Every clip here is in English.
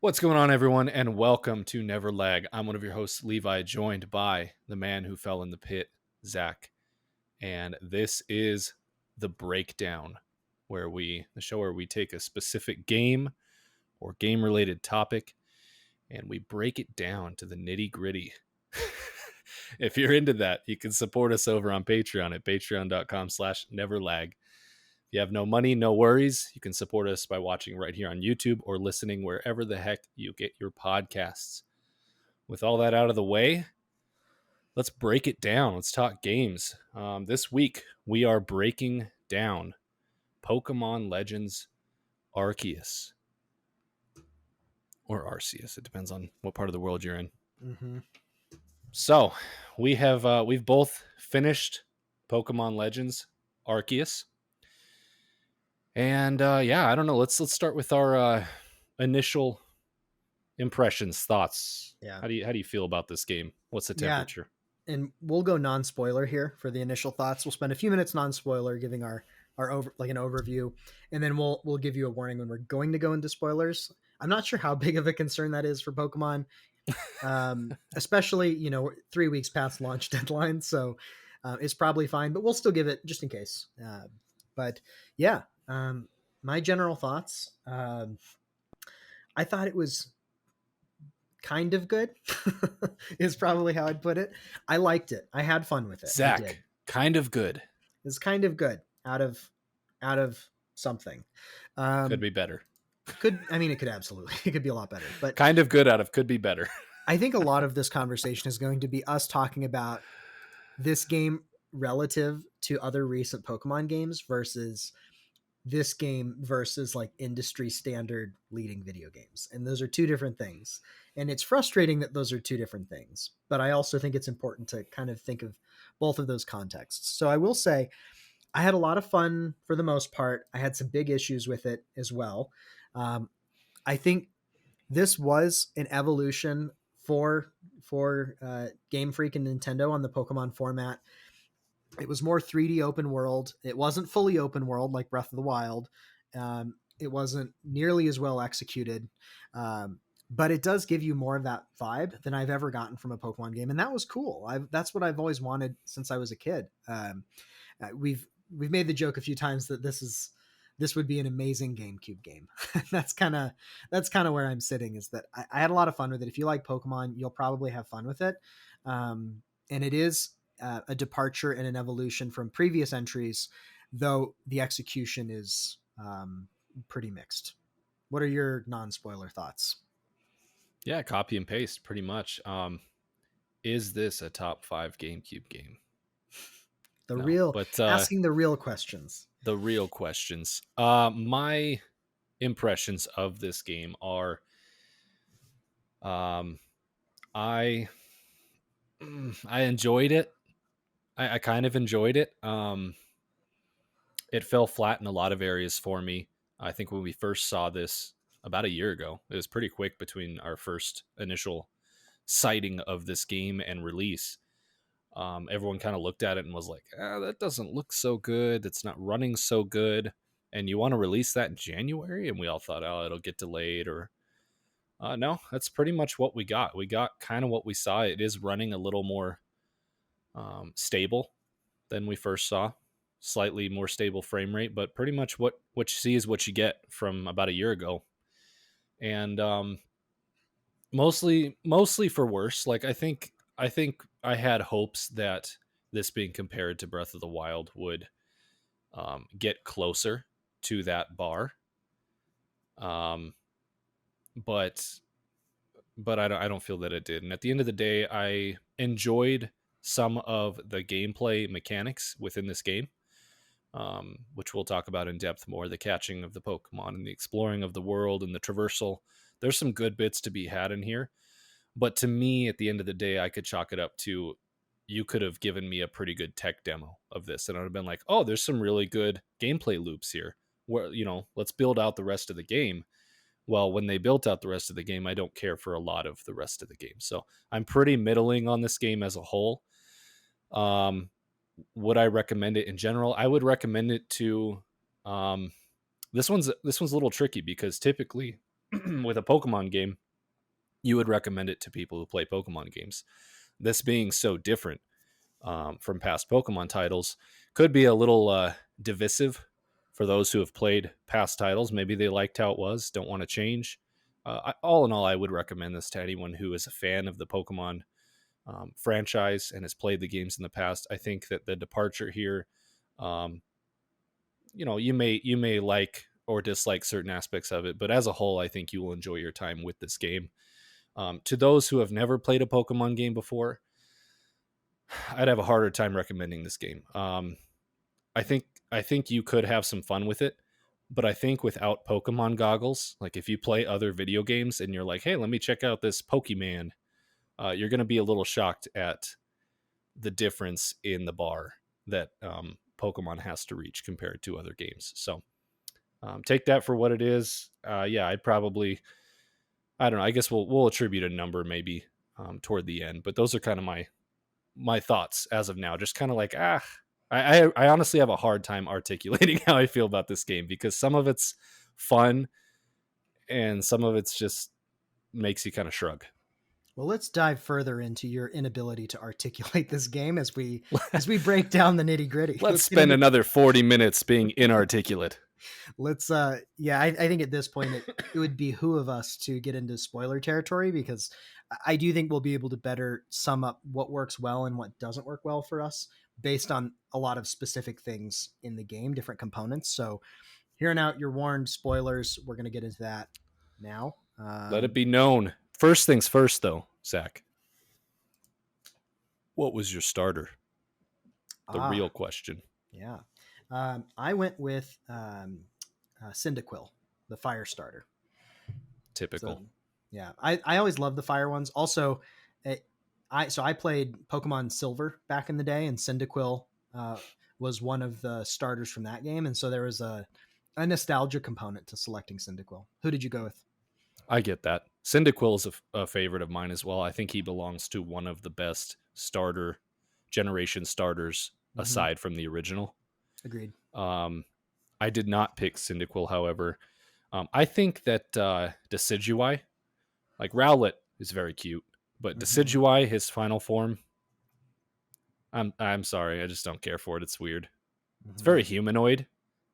What's going on, everyone, and welcome to NeverLag. I'm one of your hosts, Levi, joined by the man who fell in the pit, Zach. And this is the breakdown, the show where we take a specific game or game-related topic and we break it down to the nitty-gritty. If you're into that, you can support us over on Patreon at patreon.com/NeverLag. If you have no money, no worries. You can support us by watching right here on YouTube or listening wherever the heck you get your podcasts. With all that out of the way, let's break it down. Let's talk games. This week, we are breaking down Pokemon Legends Arceus. Or Arceus. It depends on what part of the world you're in. Mm-hmm. So, we've both finished Pokemon Legends Arceus. And I don't know. Let's start with our initial impressions, thoughts. Yeah. How do you feel about this game? What's the Yeah. temperature? And we'll go non-spoiler here for the initial thoughts. We'll spend a few minutes non-spoiler giving our an overview, and then we'll give you a warning when we're going to go into spoilers. I'm not sure how big of a concern that is for Pokemon, especially 3 weeks past launch deadline, so it's probably fine. But we'll still give it just in case. My general thoughts. I thought it was kind of good is probably how I'd put it. I liked it. I had fun with it. Zach, kind of good. It's kind of good out of something. Could be better. It could absolutely. It could be a lot better. But kind of good out of could be better. I think a lot of this conversation is going to be us talking about this game relative to other recent Pokemon games versus this game versus like industry standard leading video games. And those are two different things. And it's frustrating that those are two different things. But I also think it's important to kind of think of both of those contexts. So I will say I had a lot of fun for the most part. I had some big issues with it as well. I think this was an evolution for Game Freak and Nintendo on the Pokemon format. It was more 3D open world. It wasn't fully open world like Breath of the Wild. It wasn't nearly as well executed, but it does give you more of that vibe than I've ever gotten from a Pokemon game, and that was cool. That's what I've always wanted since I was a kid. We've made the joke a few times that this would be an amazing GameCube game. that's kind of where I'm sitting. Is that I had a lot of fun with it. If you like Pokemon, you'll probably have fun with it, and it is a departure and an evolution from previous entries, though the execution is pretty mixed. What are your non-spoiler thoughts? Yeah, copy and paste pretty much. Is this a top 5 GameCube game? Asking the real questions. The real questions. My impressions of this game are I enjoyed it. I kind of enjoyed it. It fell flat in a lot of areas for me. I think when we first saw this about a year ago, it was pretty quick between our first initial sighting of this game and release. Everyone kind of looked at it and was like, that doesn't look so good. It's not running so good. And you want to release that in January? And we all thought, it'll get delayed or... no, that's pretty much what we got. We got kind of what we saw. It is running a little more stable than we first saw. Slightly more stable frame rate, but pretty much what you see is what you get from about a year ago. And mostly for worse. Like I think I had hopes that this being compared to Breath of the Wild would get closer to that bar. But I don't feel that it did. And at the end of the day, I enjoyed some of the gameplay mechanics within this game, which we'll talk about in depth more. The catching of the Pokemon and the exploring of the world and the traversal. There's some good bits to be had in here. But to me, at the end of the day, I could chalk it up to, you could have given me a pretty good tech demo of this. And I would have been like, oh, there's some really good gameplay loops here. Where, let's build out the rest of the game. Well, when they built out the rest of the game, I don't care for a lot of the rest of the game. So I'm pretty middling on this game as a whole. Would I recommend it in general? I would recommend it to... This one's a little tricky because typically with a Pokemon game, you would recommend it to people who play Pokemon games. This being so different from past Pokemon titles could be a little divisive for those who have played past titles. Maybe they liked how it was, don't want to change. All in all, I would recommend this to anyone who is a fan of the Pokemon franchise and has played the games in the past. I think that the departure here, um, you may like or dislike certain aspects of it, but as a whole, I think you will enjoy your time with this game. To those who have never played a Pokemon game before, I'd have a harder time recommending this game. I think you could have some fun with it, but I think without Pokemon goggles, like if you play other video games and you're like, hey, let me check out this Pokemon, you're going to be a little shocked at the difference in the bar that Pokemon has to reach compared to other games. So take that for what it is. Yeah, I don't know. I guess we'll attribute a number maybe toward the end, but those are kind of my thoughts as of now. Just kind of like I honestly have a hard time articulating how I feel about this game because some of it's fun and some of it's just makes you kind of shrug. Well, let's dive further into your inability to articulate this game as we break down the nitty gritty. Let's spend another 40 minutes being inarticulate. Let's yeah, I think at this point it would behoove us to get into spoiler territory, because I do think we'll be able to better sum up what works well and what doesn't work well for us based on a lot of specific things in the game, different components. So hearing out, you're warned, spoilers. We're going to get into that now. Let it be known. First things first, though, Zach. What was your starter? The real question. Yeah. I went with Cyndaquil, the fire starter. Typical. So, yeah, I always loved the fire ones. Also, I played Pokemon Silver back in the day, and Cyndaquil was one of the starters from that game, and so there was a nostalgia component to selecting Cyndaquil. Who did you go with? I get that. Cyndaquil is a favorite of mine as well. I think he belongs to one of the best generation starters aside from the original. Agreed. I did not pick Cyndaquil, however. I think that Decidueye, like Rowlet, is very cute, but Decidueye, his final form, I'm sorry, I just don't care for it. It's weird. It's very humanoid,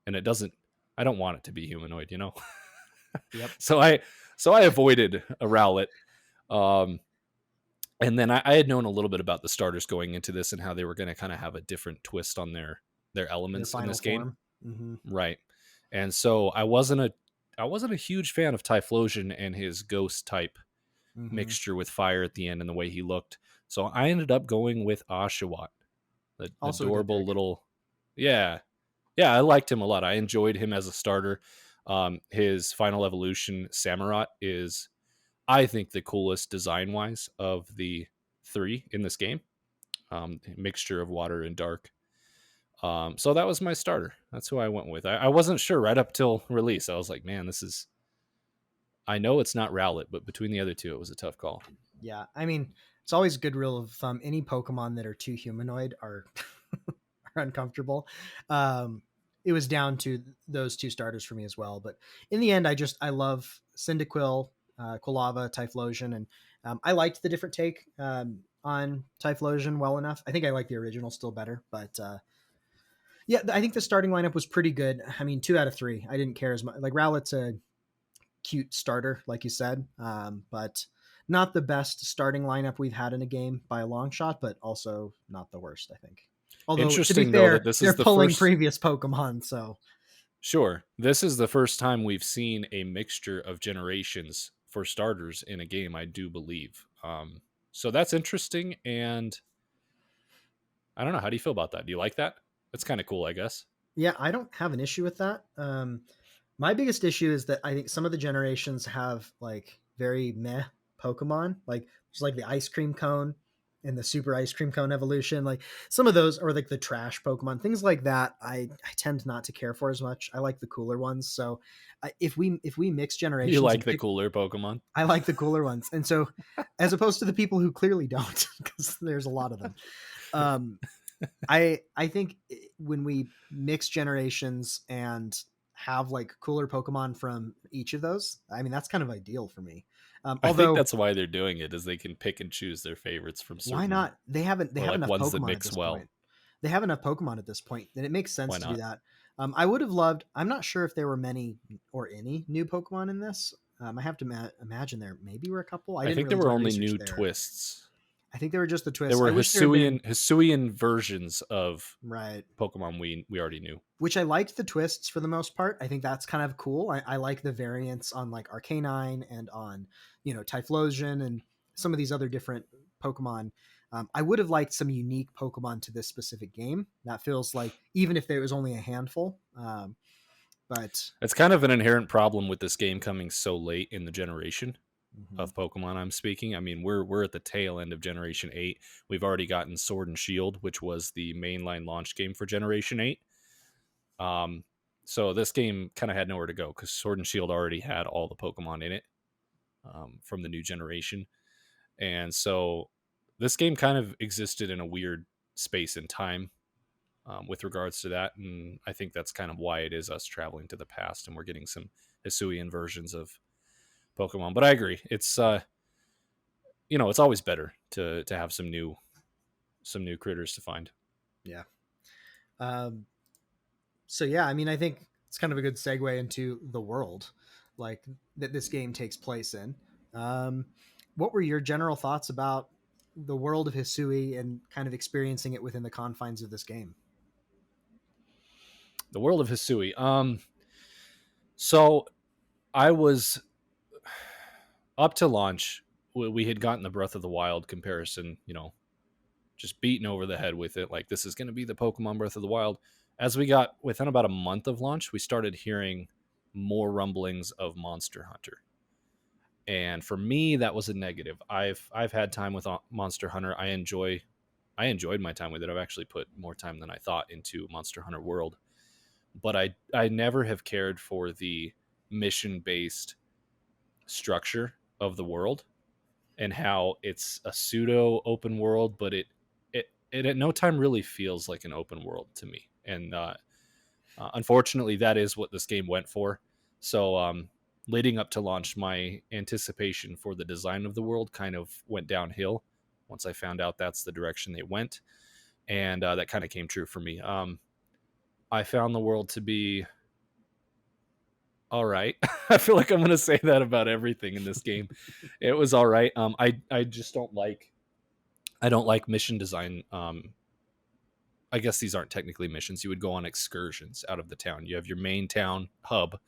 and I don't want it to be humanoid, you know? Yep. So I avoided a Rowlet. And then I had known a little bit about the starters going into this and how they were going to kind of have a different twist on their elements in this game. Right. And so I wasn't a huge fan of Typhlosion and his ghost type mixture with fire at the end and the way he looked. So I ended up going with Oshawott, the adorable little, yeah, I liked him a lot. I enjoyed him as a starter. His final evolution, Samurott, is, I think, the coolest design-wise of the three in this game. Mixture of water and dark. So that was my starter. That's who I went with. I wasn't sure right up till release. I was like, man, I know it's not Rowlet, but between the other two, it was a tough call. Yeah, I mean, it's always a good rule of thumb. Any Pokemon that are too humanoid are uncomfortable. It was down to those two starters for me as well. But in the end, I love Cyndaquil, Quilava, Typhlosion, and I liked the different take on Typhlosion well enough. I think I like the original still better, but yeah, I think the starting lineup was pretty good. I mean, 2 out of 3. I didn't care as much. Like Rowlet's a cute starter, like you said, but not the best starting lineup we've had in a game by a long shot, but also not the worst, I think. Although, interesting, to be fair, though, that this they're is the pulling first previous Pokemon, so sure, this is the first time we've seen a mixture of generations for starters in a game, I do believe. So that's interesting, and I don't know. How do you feel about that? Do you like that? It's kind of cool, I guess. Yeah, I don't have an issue with that. My biggest issue is that I think some of the generations have like very meh Pokemon, like just like the ice cream cone and the super ice cream cone evolution. Like some of those are like the trash Pokemon, things like that. I tend not to care for as much. I like the cooler ones. So if we mix generations, you like the cooler Pokemon. I like the cooler ones, and so as opposed to the people who clearly don't, because there's a lot of them. I think when we mix generations and have like cooler Pokemon from each of those, I mean, that's kind of ideal for me. I think Although, that's why they're doing it, is they can pick and choose their favorites from why certain, not? They or have like enough ones that Pokemon at mix this well. point. They have enough Pokemon at this point that it makes sense Why to do not? that. I would have loved. I'm not sure if there were many or any new Pokemon in this. I have to imagine there maybe were a couple. I I didn't think there really do were my only research new there. twists. I think they were just the There twists. were I wish there had been Hisuian versions of right. Pokemon we already knew. Which I liked the twists for the most part. I think that's kind of cool. I like the variants on like Arcanine and on, Typhlosion and some of these other different Pokemon. I would have liked some unique Pokemon to this specific game. That feels like, even if there was only a handful. But It's kind of an inherent problem with this game coming so late in the generation mhm. of Pokemon I'm speaking. I mean, we're at the tail end of Generation 8. We've already gotten Sword and Shield, which was the mainline launch game for Generation 8. Um, so this game kind of had nowhere to go because Sword and Shield already had all the Pokemon in it from the new generation. And so this game kind of existed in a weird space and time with regards to that. And I think that's kind of why it is us traveling to the past and we're getting some Hisuian versions of Pokemon. But I agree. It's always better to have some new critters to find. Yeah. Um, so yeah, I mean, I think it's kind of a good segue into the world, like that this game takes place in. Um, what were your general thoughts about the world of Hisui and kind of experiencing it within the confines of this game? The world of Hisui. So I was up to launch. We had gotten the Breath of the Wild comparison, just beaten over the head with it. Like, this is going to be the Pokemon Breath of the Wild. As we got within about a month of launch, we started hearing more rumblings of Monster Hunter. And for me, that was a negative. I've had time with Monster Hunter. I enjoyed my time with it. I've actually put more time than I thought into Monster Hunter World. But I never have cared for the mission based structure of the world and how it's a pseudo open world, but it at no time really feels like an open world to me. And unfortunately, that is what this game went for. So leading up to launch, my anticipation for the design of the world kind of went downhill once I found out that's the direction they went, and that kind of came true for me. I found the world to be all right. I feel like I'm going to say that about everything in this game. It was all right. I just I don't like mission design. I guess these aren't technically missions. You would go on excursions out of the town. You have your main town hub,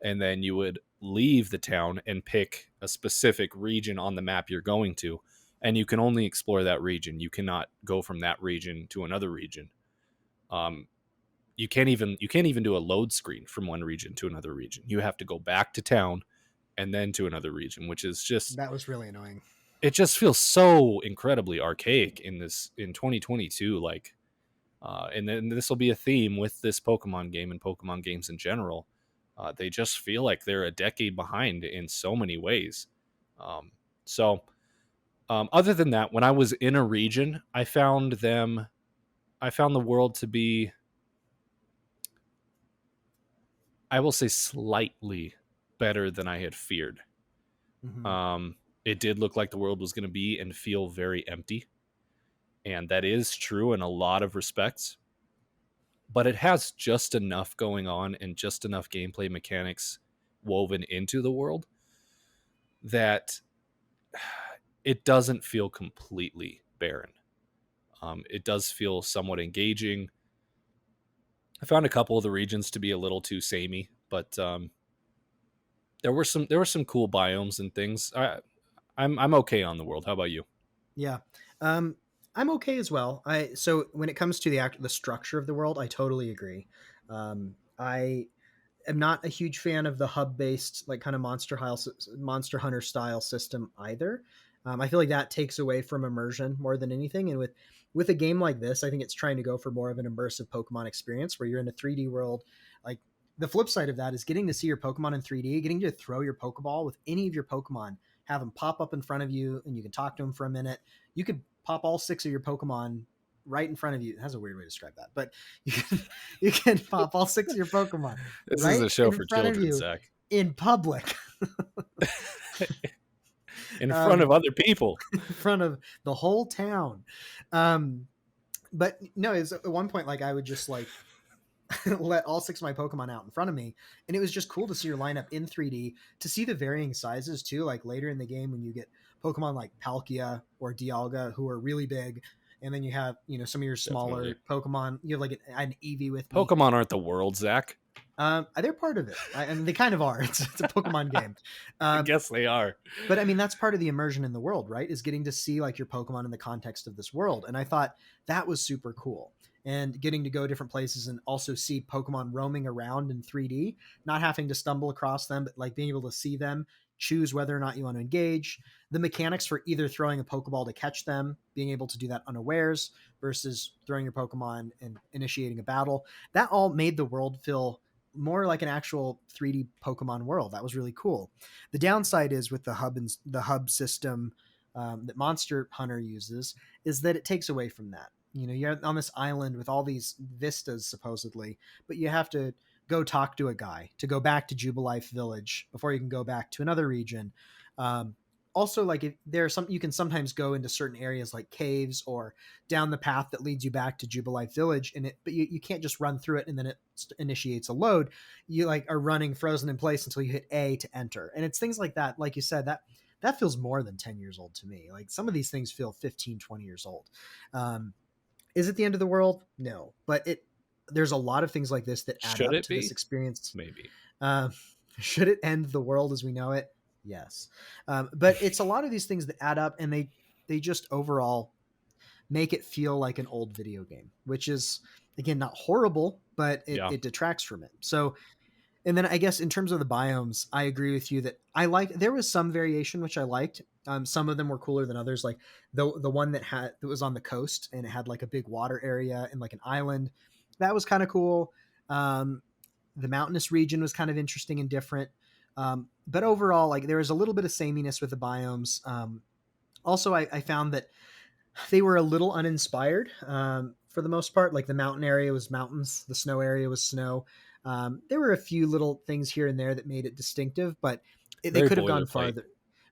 and then you would leave the town and pick a specific region on the map you're going to, and you can only explore that region. You cannot go from that region to another region. Um, you can't even do a load screen from one region to another region. You have to go back to town and then to another region, which is just, That was really annoying. it just feels so incredibly archaic in 2022. Like, and then this will be a theme with this Pokemon game and Pokemon games in general. They just feel like they're a decade behind in so many ways. So other than that, when I was in a region, I found the world to be, I will say, slightly better than I had feared. Mm-hmm. It did look like the world was going to be and feel very empty. And that is true in a lot of respects. But it has just enough going on and just enough gameplay mechanics woven into the world that it doesn't feel completely barren. It does feel somewhat engaging. I found a couple of the regions to be a little too samey, but there were some cool biomes and things. I'm okay on the world. How about you? Yeah. Um, I'm okay as well. So when it comes to the structure of the world, I totally agree. I am not a huge fan of the hub based like kind of Monster Hunter style system either. I feel like that takes away from immersion more than anything. And with a game like this, I think it's trying to go for more of an immersive Pokemon experience where you're in a 3D world. Like the flip side of that is getting to see your Pokemon in 3D, getting to throw your Pokeball with any of your Pokemon, have them pop up in front of you, and you can talk to them for a minute. You could pop all 6 of your Pokemon right in front of you. That's a weird way to describe that, but you can pop all 6 of your Pokemon This is right a show in for front of children, you Zach. in public. In front of um, other people. in front of the whole town. But no, it's at one point like I would just like let all 6 of my Pokemon out in front of me, and it was just cool to see your lineup in 3D, to see the varying sizes too. Like later in the game, when you get Pokemon like Palkia or Dialga, who are really big, and then you have some of your Definitely. smaller Pokemon. You have like an Eevee with me. Pokemon aren't the world, Zach. They're part of it, and they kind of are. It's a Pokemon game. I Um, guess they are. but I mean, that's part of the immersion in the world, right? Is getting to see like your Pokemon in the context of this world. And I thought that was super cool. And getting to go different places and also see Pokemon roaming around in 3D, not having to stumble across them, but like being able to see them, choose whether or not you want to engage. The mechanics for either throwing a Pokeball to catch them, being able to do that unawares versus throwing your Pokemon and initiating a battle, that all made the world feel more like an actual 3D Pokemon world. That was really cool. The downside is with the hub system that Monster Hunter uses is that it takes away from that. You're on this island with all these vistas supposedly, but you have to go talk to a guy to go back to Jubilife Village before you can go back to another region. Um, Also, like if there are some, you can sometimes go into certain areas like caves or down the path that leads you back to Jubilife Village, but you can't just run through it and then it initiates a load. You like are running frozen in place until you hit A to enter, and it's things like that. Like you said, that feels more than 10 years old to me. Like some of these things feel 15, 20 years old. um, is it the end of the world? No, but there's a lot of things like this that add Should up it to this be? experience. Maybe. um, should it end the world as we know it? Yes. But it's a lot of these things that add up, and they just overall make it feel like an old video game, which is again not horrible, but Yeah. it detracts from it. So, and then I guess in terms of the biomes, I agree with you that there was some variation which I liked. Some of them were cooler than others. Like the one that was on the coast and it had like a big water area and like an island, that was kind of cool. The mountainous region was kind of interesting and different. But overall, like there was a little bit of sameness with the biomes. Also, I found that they were a little uninspired for the most part. Like the mountain area was mountains, the snow area was snow. There were a few little things here and there that made it distinctive, but they Very could have gone boilerplate. farther.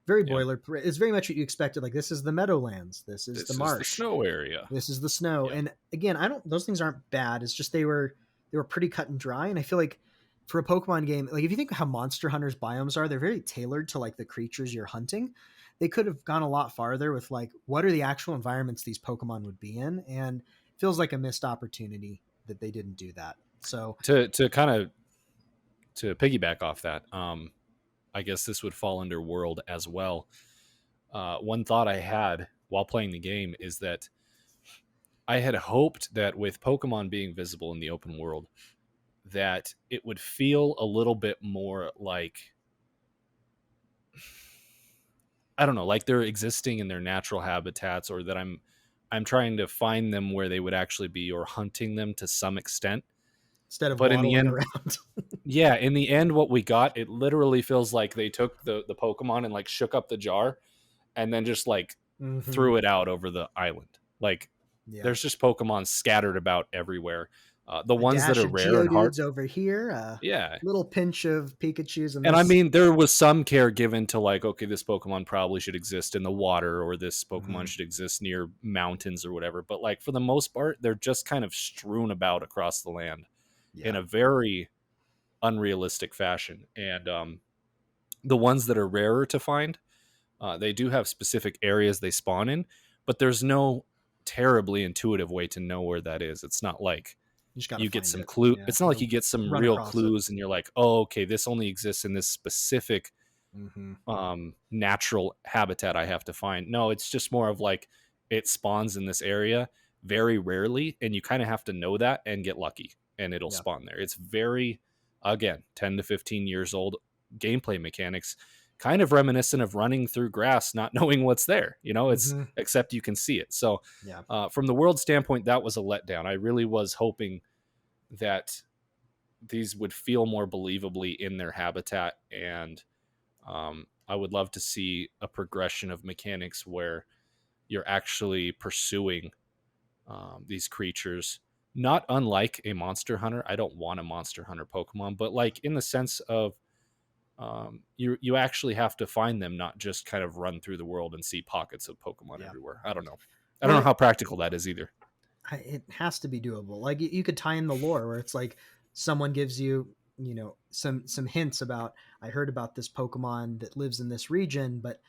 Very Yeah. boilerplate. It's very much what you expected. Like this is the Meadowlands, this is the This is the marsh, snow area. this is the snow. Yeah. And again, I don't. Those things aren't bad. It's just they were pretty cut and dry. And I feel like for a Pokemon game, like if you think how Monster Hunter's biomes are, they're very tailored to like the creatures you're hunting. They could have gone a lot farther with like what are the actual environments these Pokemon would be in, and it feels like a missed opportunity that they didn't do that. So To kind of to piggyback off that, I guess this would fall under world as well. One thought I had while playing the game is that I had hoped that with Pokemon being visible in the open world, that it would feel a little bit more like, I don't know, like they're existing in their natural habitats, or that I'm trying to find them where they would actually be, or hunting them to some extent. instead of But in the waddling end, around. yeah, in the end, what we got, it literally feels like they took the Pokemon and like shook up the jar and then just like Mm-hmm. threw it out over the island. Like Yeah, there's just Pokemon scattered about everywhere. The a ones that dash are of rare and hard, Geodudes over here, a yeah. little pinch of Pikachu's in And I this. mean, there was some care given to like, okay, this Pokemon probably should exist in the water, or this Mm-hmm. Pokemon should exist near mountains or whatever. But like for the most part, they're just kind of strewn about across the land in Yeah, a very unrealistic fashion. And the ones that are rarer to find, they do have specific areas they spawn in, but there's no terribly intuitive way to know where that is. It's not like you just got to you get find some it. clue. Yeah, It's not like or you get some run real across it. clues and you're like, oh, okay, this only exists in this specific Mm-hmm. natural habitat I have to find. No, it's just more of like it spawns in this area very rarely, and you kind of have to know that and get lucky, and it'll Yeah. spawn there. It's very, again, 10 to 15 years old gameplay mechanics, kind of reminiscent of running through grass, not knowing what's there. It's Mm-hmm. except you can see it. So, Yeah. from the world standpoint, that was a letdown. I really was hoping that these would feel more believably in their habitat, and I would love to see a progression of mechanics where you're actually pursuing these creatures, not unlike a Monster Hunter. I don't want a Monster Hunter Pokemon, but like in the sense of you actually have to find them, not just kind of run through the world and see pockets of Pokemon Yeah. everywhere. I don't know. I don't Well, know how practical that is either. it has to be doable. Like you could tie in the lore where it's like someone gives you, some hints about, I heard about this Pokemon that lives in this region, but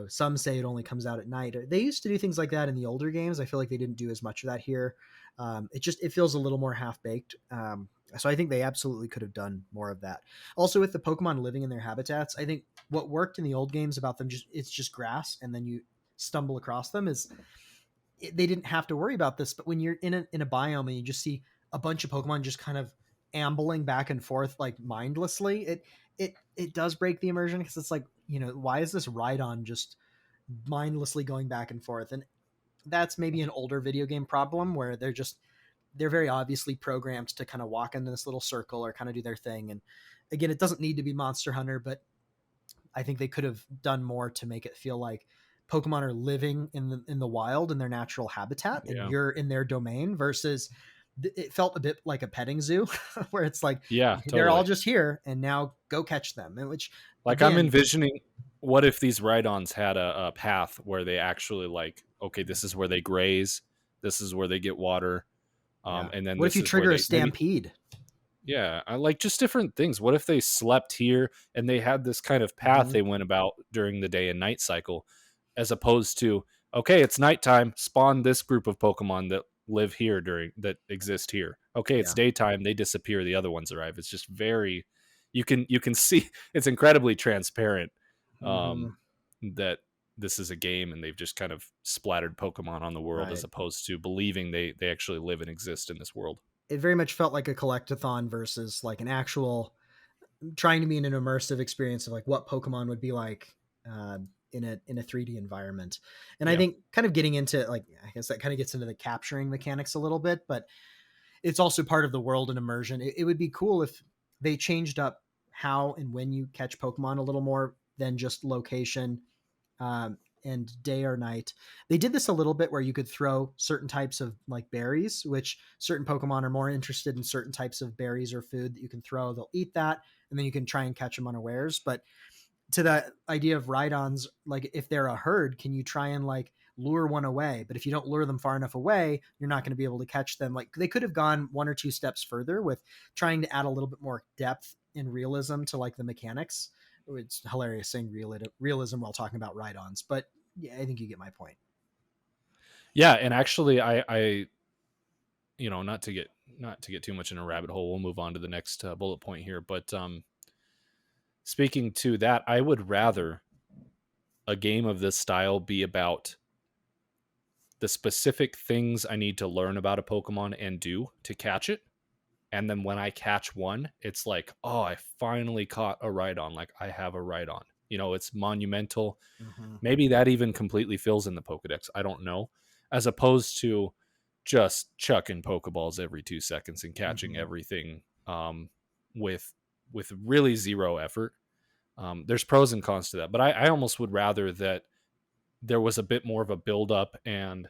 some say it only comes out at night. They used to do things like that in the older games. I feel like they didn't do as much of that here. It feels a little more half baked. So I think they absolutely could have done more of that. Also, with the Pokemon living in their habitats, I think what worked in the old games about them, it's just grass, and then you stumble across them, is they didn't have to worry about this. But when you're in a biome and you just see a bunch of Pokemon just kind of ambling back and forth like mindlessly, it does break the immersion, because it's like, why is this Rhydon just mindlessly going back and forth? And that's maybe an older video game problem, where they're very obviously programmed to kind of walk into this little circle or kind of do their thing. And again, it doesn't need to be Monster Hunter, but I think they could have done more to make it feel like Pokemon are living in the wild in their natural habitat, and Yeah. you're in their domain, versus it felt a bit like a petting zoo where it's like Yeah, they're all totally. just here and now go catch them. And which Like I'm again, envisioning, what if these Rhydons had a path where they actually like, okay, this is where they graze, this is where they get water, yeah. and then What if this you is where trigger a they maybe, stampede? yeah, I like just different things. What if they slept here and they had this kind of path Mm-hmm. they went about during the day and night cycle, as opposed to, okay, it's nighttime, spawn this group of Pokemon that live here during that exist here. Okay, it's Yeah. daytime, they disappear, the other ones arrive. It's just very, you can see it's incredibly transparent, Mm-hmm. um, that this is a game and they've just kind of splattered Pokemon on the world, as Right. opposed to believing they actually live and exist in this world. It very much felt like a collectathon versus like an actual trying to be in an immersive experience of like what Pokemon would be like uh, in a 3D environment. And I Yeah. think kind of getting into like, I guess that kind of gets into the capturing mechanics a little bit, but it's also part of the world and immersion. It would be cool if they changed up how and when you catch Pokemon a little more than just location, and day or night. They did this a little bit where you could throw certain types of like berries, which certain Pokemon are more interested in certain types of berries or food that you can throw. They'll eat that, and then you can try and catch them unawares. But to that idea of Rhydons, like if they're a herd, can you try and like lure one away? But if you don't lure them far enough away, you're not going to be able to catch them. Like they could have gone one or two steps further with trying to add a little bit more depth and realism to like the mechanics. It's hilarious saying realism while talking about Rhydons, but yeah, I think you get my point. Yeah, and actually I not to get too much in a rabbit hole, we'll move on to the next bullet point here, but speaking to that, I would rather a game of this style be about the specific things I need to learn about a Pokemon and do to catch it. And then when I catch one, it's like, oh, I finally caught a Rhydon. Like I have a Rhydon. It's monumental. Mm-hmm. Maybe that even completely fills in the Pokedex. I don't know. As opposed to just chucking Pokeballs every 2 seconds and catching Mm-hmm. everything, with really zero effort. There's pros and cons to that, but I almost would rather that there was a bit more of a build up and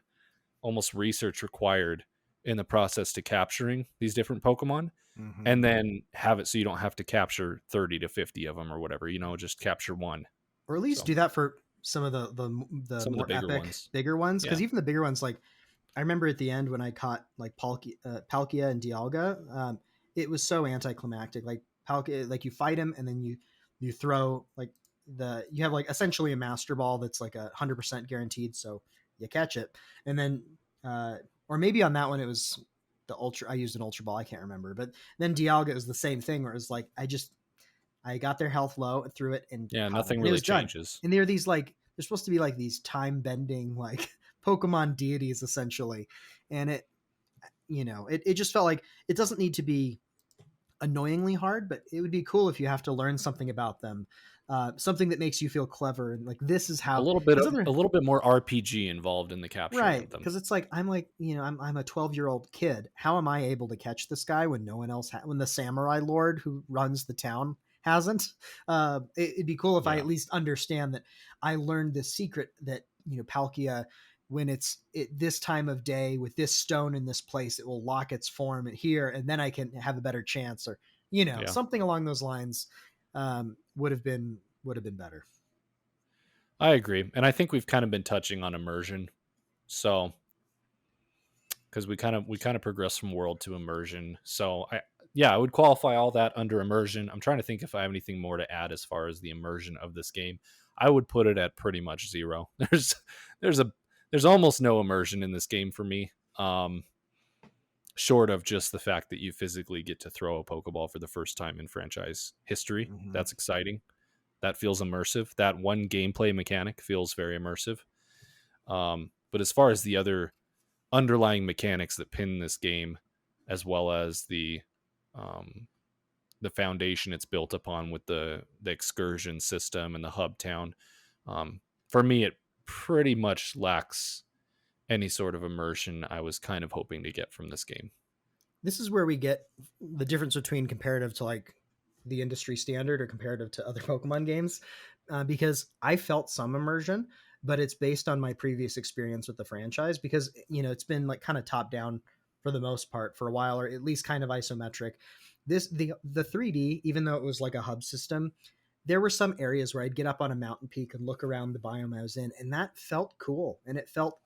almost research required in the process to capturing these different Pokemon, Mm-hmm. and then have it so you don't have to capture 30 to 50 of them or whatever, just capture one. Or at least So do that for some of the some of the more bigger epic ones. bigger ones, Yeah. because even the bigger ones, like I remember at the end when I caught like Palkia and Dialga, it was so anticlimactic. Like Palkia, like you fight him and then you throw like you have like essentially a Master Ball that's like 100% guaranteed, so you catch it, and then uh, or maybe on that one it was the Ultra. I used an Ultra Ball, I can't remember, but then Dialga was the same thing where it was like I got their health low and threw it and Yeah, caught them, nothing and it really was done. changes. And they're these like they're supposed to be like these time bending like Pokemon deities essentially, and it just felt like it doesn't need to be annoyingly hard, but it would be cool if you have to learn something about them, something that makes you feel clever and like this is A how, little bit because of other a little bit more RPG involved in the capturing right, of them. because it's like I'm like I'm a 12-year-old kid. How am I able to catch this guy when no one else when the samurai lord who runs the town hasn't? It'd be cool if I Yeah. at least understand that I learned this secret that Palkia when this time of day with this stone in this place, it will lock its form here, and then I can have a better chance, or Yeah, something along those lines. Would have been better. I agree. And I think we've kind of been touching on immersion. So, because we kind of progress from world to immersion. So I would qualify all that under immersion. I'm trying to think if I have anything more to add as far as the immersion of this game. I would put it at pretty much zero. There's a there's almost no immersion in this game for me. Short of just the fact that you physically get to throw a Pokeball for the first time in franchise history. Mm-hmm. That's exciting. That feels immersive. That one gameplay mechanic feels very immersive. But as far as the other underlying mechanics that pin this game, as well as um, the foundation it's built upon with the excursion system and the hub town, for me, it pretty much lacks any sort of immersion I was kind of hoping to get from this game. This is where we get the difference between comparative to like the industry standard or comparative to other Pokemon games, because I felt some immersion, but it's based on my previous experience with the franchise, because it's been like kind of top down for the most part for a while, or at least kind of isometric. The 3D, even though it was like a hub system, there were some areas where I'd get up on a mountain peak and look around the biome I was in, and that felt cool, and it felt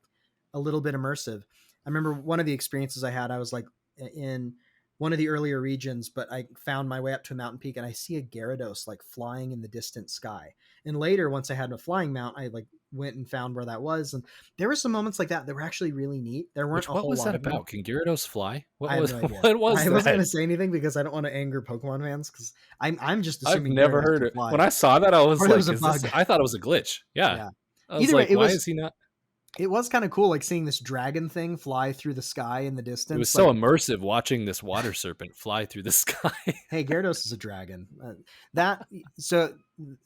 a little bit immersive. I remember one of the experiences I had, I was like in one of the earlier regions, but I found my way up to a mountain peak and I see a Gyarados like flying in the distant sky. And later, once I had a flying mount, I like went and found where that was. And there were some moments like that that were actually really neat. There weren't Which a what whole was lot that of them. about? Can Gyarados fly? What I have was no idea. what was I wasn't going that? to say anything because I don't want to anger Pokemon fans, because I'm just I've assuming never Gyarados heard can it. fly. When I saw that, I was Or there was like, a "Is this?" bug. I thought it was a glitch. Yeah, Yeah. I was Either way, like, "Why is he not?" it was kind of cool, like seeing this dragon thing fly through the sky in the It was distance. so Like, immersive watching this water serpent fly through the sky. hey, Gyarados is a dragon. That so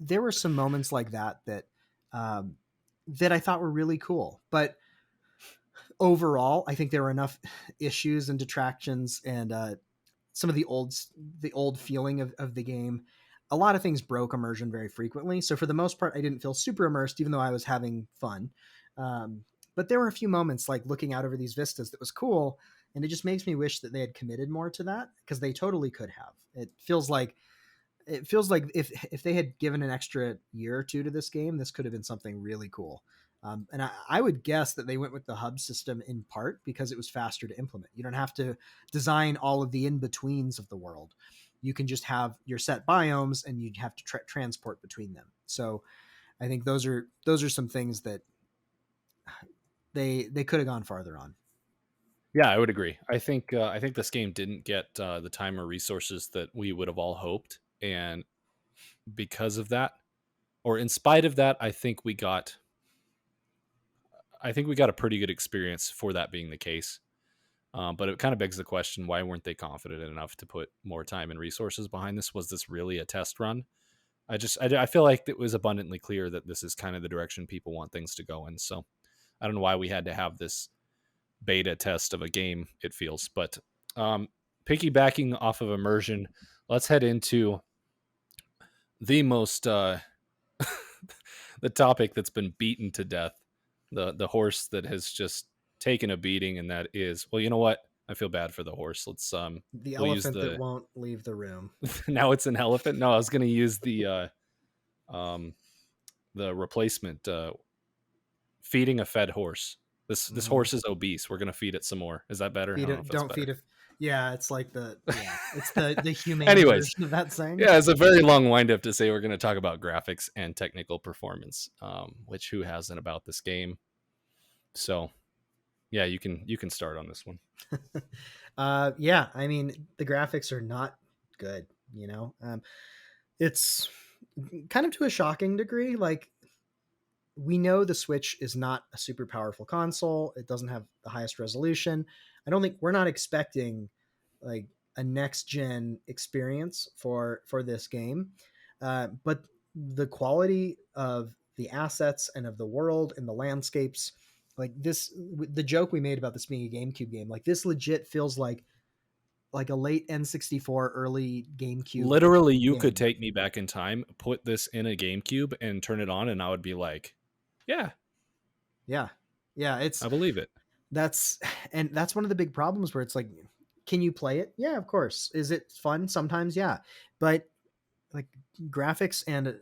there were some moments like um, that I thought were really cool. But overall, I think there were enough issues and detractions, and some of the old feeling of the game. A lot of things broke immersion very frequently. So for the most part, I didn't feel super immersed, even though I was having fun. Um, but there were a few moments like looking out over these vistas that was cool, and it just makes me wish that they had committed more to that, because they totally could have. It feels like if they had given an extra year or two to this game, this could have been something really cool. And I would guess that they went with the hub system in part because it was faster to implement. You don't have to design all of the in betweens of the world. You can just have your set biomes, and you'd have to transport between them. So I think those are some things that they could have gone farther on. Yeah, I would agree. I think this game didn't get the time or resources that we would have all hoped, and because of that, or in spite of that, I think we got a pretty good experience for that being the case. But it kind of begs the question: why weren't they confident enough to put more time and resources behind this? Was this really a test run? I feel like it was abundantly clear that this is kind of the direction people want things to go in. So I don't know why we had to have this beta test of a game. It feels, but um, piggybacking off of immersion, let's head into the most the topic that's been beaten to death, the horse that has just taken a beating, and that is, well, you know what? I feel bad for the horse. The We'll use elephant that won't leave the room. now it's an elephant. No, I was going to use um the replacement, feeding a fed horse. This Mhm. horse is obese. We're going to feed it some more. Is that better? I Feed don't know it. if that's Don't better. feed it. Yeah, it's like it's the humane Anyways, version of that saying. yeah, it's a very long windup to say we're going to talk about graphics and technical performance, which who hasn't about this game. So yeah, you can start on this one. Yeah, I mean the graphics are not good. It's kind of to a shocking degree. Like, we know the Switch is not a super powerful console. It doesn't have the highest resolution. I don't think we're not expecting like a next gen experience for this game, but the quality of the assets and of the world and the landscapes, like this, the joke we made about this being a GameCube game, like this legit feels like a late N64, early GameCube Literally, you could game. take me back in time, put this in a GameCube, and turn it on, and I would be like, yeah, Yeah. Yeah, I believe it. that's that's one of the big problems where it's like, can you play it? Yeah, of course. Is it fun? Sometimes, yeah. But like graphics and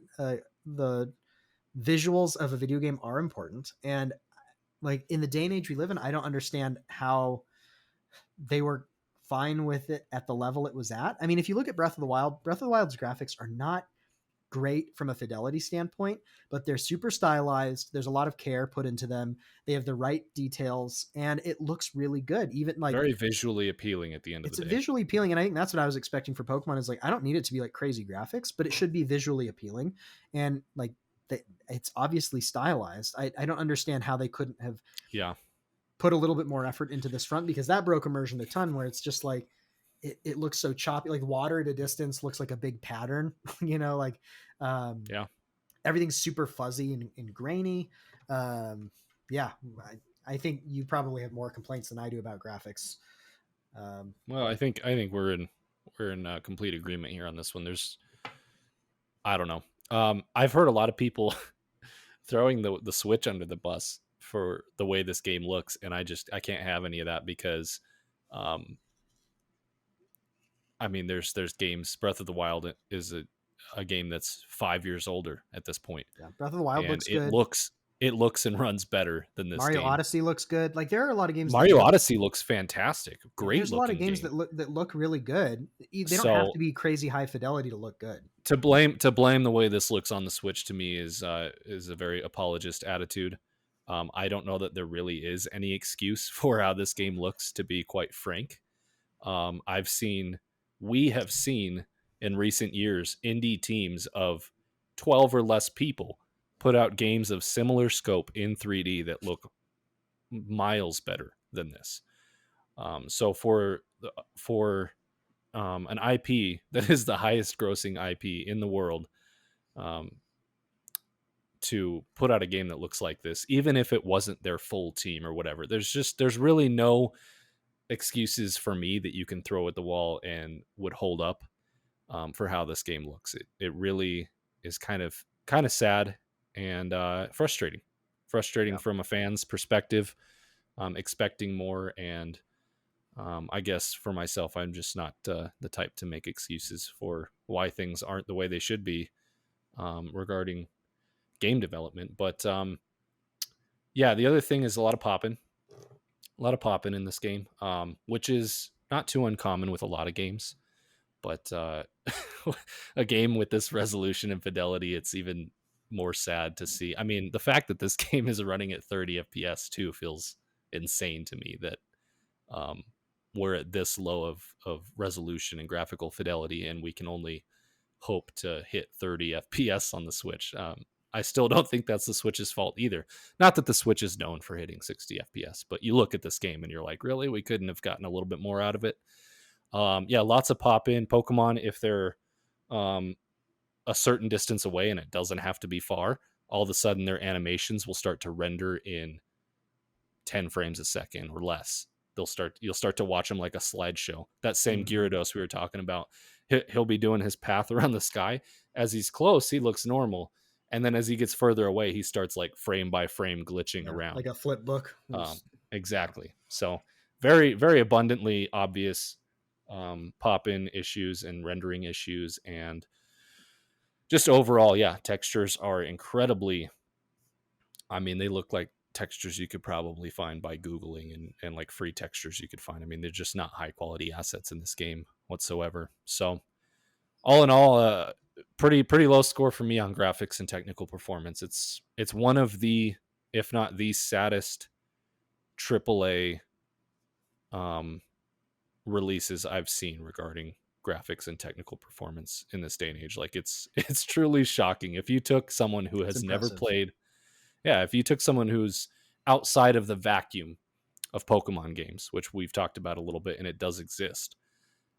the visuals of a video game are important. And like in the day and age we live in, I don't understand how they were fine with it at the level it was at. I mean, if you look at Breath of the Wild's graphics are not great from a fidelity standpoint, but they're super stylized. There's a lot of care put into them. They have the right details and it looks really good. Even like Very visually appealing at the end of the it's day. visually appealing. And I think that's what I was expecting for Pokemon is like, I don't need it to be like crazy graphics, but it should be visually appealing. And like, it's obviously stylized. I don't understand how they couldn't have Yeah. put a little bit more effort into this front, because that broke immersion a ton where it's just like, it looks so choppy, like water at a distance looks like a big pattern, like, Yeah. everything's super fuzzy and grainy. Yeah, I think you probably have more complaints than I do about graphics. Well, I think we're in complete agreement here on this one. I don't know. I've heard a lot of people throwing the Switch under the bus for the way this game looks, and I can't have any of that because, um, I mean, there's games. Breath of the Wild is a game that's 5 years older at this point, Yeah, Breath of the Wild and looks it good. looks and runs better than this Mario game. Odyssey looks good. Like there are a lot of games that Mario look. Odyssey looks fantastic. Yeah, Great there's a lot of looking games game. that look really good. They don't have So to be crazy high fidelity to look good. to blame the way this looks on the Switch to me is a very apologist attitude. I don't know that there really is any excuse for how this game looks, to be quite frank. We have seen in recent years indie teams of 12 or less people put out games of similar scope in 3D that look miles better than this. So for an IP that is the highest grossing IP in the world, um, to put out a game that looks like this, even if it wasn't their full team or whatever, there's really no excuses for me that you can throw at the wall and would hold up, for how this game looks. It really is kind of sad and frustrating Yeah. from a fan's perspective, expecting more. And I guess for myself, I'm just not the type to make excuses for why things aren't the way they should be, regarding game development. But yeah, the other thing is a lot of popping in this game, which is not too uncommon with a lot of games. But a game with this resolution and fidelity, it's even more sad to see. I mean, the fact that this game is running at 30 FPS too feels insane to me. That um, we're at this low of resolution and graphical fidelity, and we can only hope to hit 30 FPS on the Switch. I still don't think that's the Switch's fault either. Not that the Switch is known for hitting 60 FPS, but you look at this game and you're like, really, we couldn't have gotten a little bit more out of it. Yeah, lots of pop in Pokemon. If they're um, a certain distance away, and it doesn't have to be far, all of a sudden their animations will start to render in 10 frames a second or less. You'll start to watch them like a slideshow. That same Mhm. Gyarados we were talking about, he'll be doing his path around the sky. As he's close, he looks normal, and then as he gets further away, he starts like frame by frame glitching Yeah, like around. a flip book. Um, exactly. So very, very abundantly obvious pop in issues and rendering issues. And just overall, yeah, textures are incredibly, I mean, they look like textures you could probably find by Googling, and like free textures you could find. I mean, they're just not high quality assets in this game whatsoever. So all in all, pretty low score for me on graphics and technical performance. It's one of the, if not the saddest AAA um, releases I've seen regarding graphics and technical performance in this day and age. Like it's truly shocking. If you took someone who It's has never impressive. played, yeah, if you took someone who's outside of the vacuum of Pokemon games, which we've talked about a little bit, and it does exist,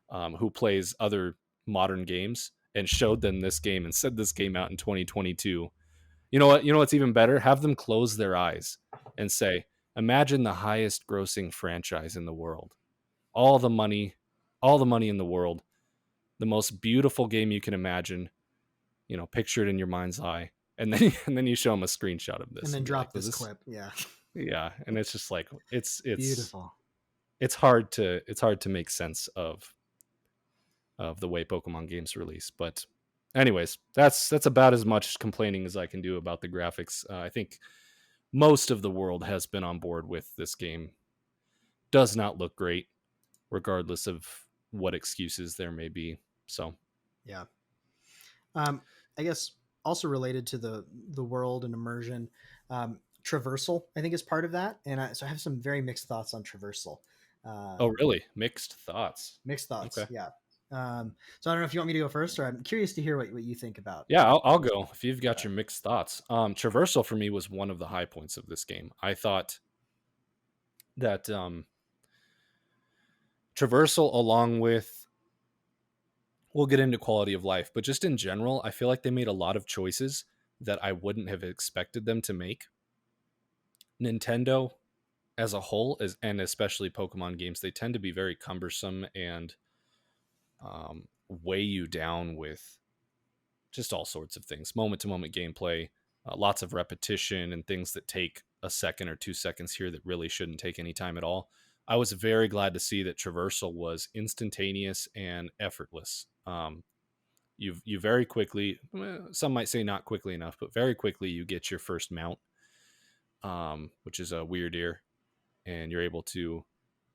who plays other modern games, and showed them this game and said this came out in 2022. You know what? You know what's even better? Have them close their eyes and say, "Imagine the highest grossing franchise in the world. All the money, all the money in the world, the most beautiful game you can imagine, picture it in your mind's eye." And then and then you show them a screenshot of And this then and be like, drop "Was this this clip. Yeah. Yeah, and it's just like Beautiful. it's hard to make sense of the way Pokemon games release. But anyways, that's about as much complaining as I can do about the graphics. I think most of the world has been on board with this game. Does not look great, regardless of what excuses there may be. So, Yeah. Um, I guess also related to the world and immersion, traversal I think is part of that, and so I have some very mixed thoughts on traversal. oh Um, really? Mixed thoughts. Mixed thoughts, Okay. yeah. So I don't know if you want me to go first, or I'm curious to hear what you think Yeah, about I'll traversal. go if you've got Okay. your mixed thoughts. Traversal for me was one of the high points of this game. I thought that traversal, along with, we'll get into quality of life, but just in general, I feel like they made a lot of choices that I wouldn't have expected them to make. Nintendo as a whole is, and especially Pokemon games, they tend to be very cumbersome and weigh you down with just all sorts of things, moment to moment gameplay, lots of repetition and things that take a second or 2 seconds here that really shouldn't take any time at all. I was very glad to see that traversal was instantaneous and effortless. You very quickly, some might say not quickly enough, but very quickly you get your first mount, which is a weird ear, and you're able to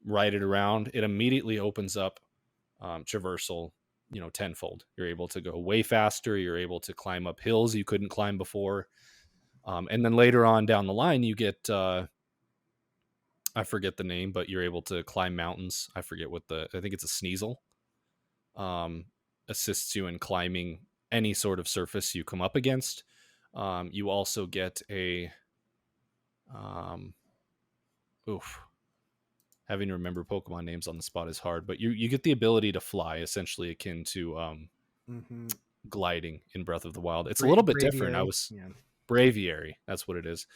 ride it around. It immediately opens up traversal, tenfold. You're able to go way faster. You're able to climb up hills you couldn't climb before. And then later on down the line, you get I forget the name, but you're able to climb mountains. I forget I think it's a Sneasel. Um, Assists you in climbing any sort of surface you come up against. You also get a um, oof, having to remember Pokemon names on the spot is hard, but you get the ability to fly, essentially akin to Mm-hmm. gliding in Breath of the Wild. It's a little bit different. I Braviary, was yeah. Braviary, that's what it is.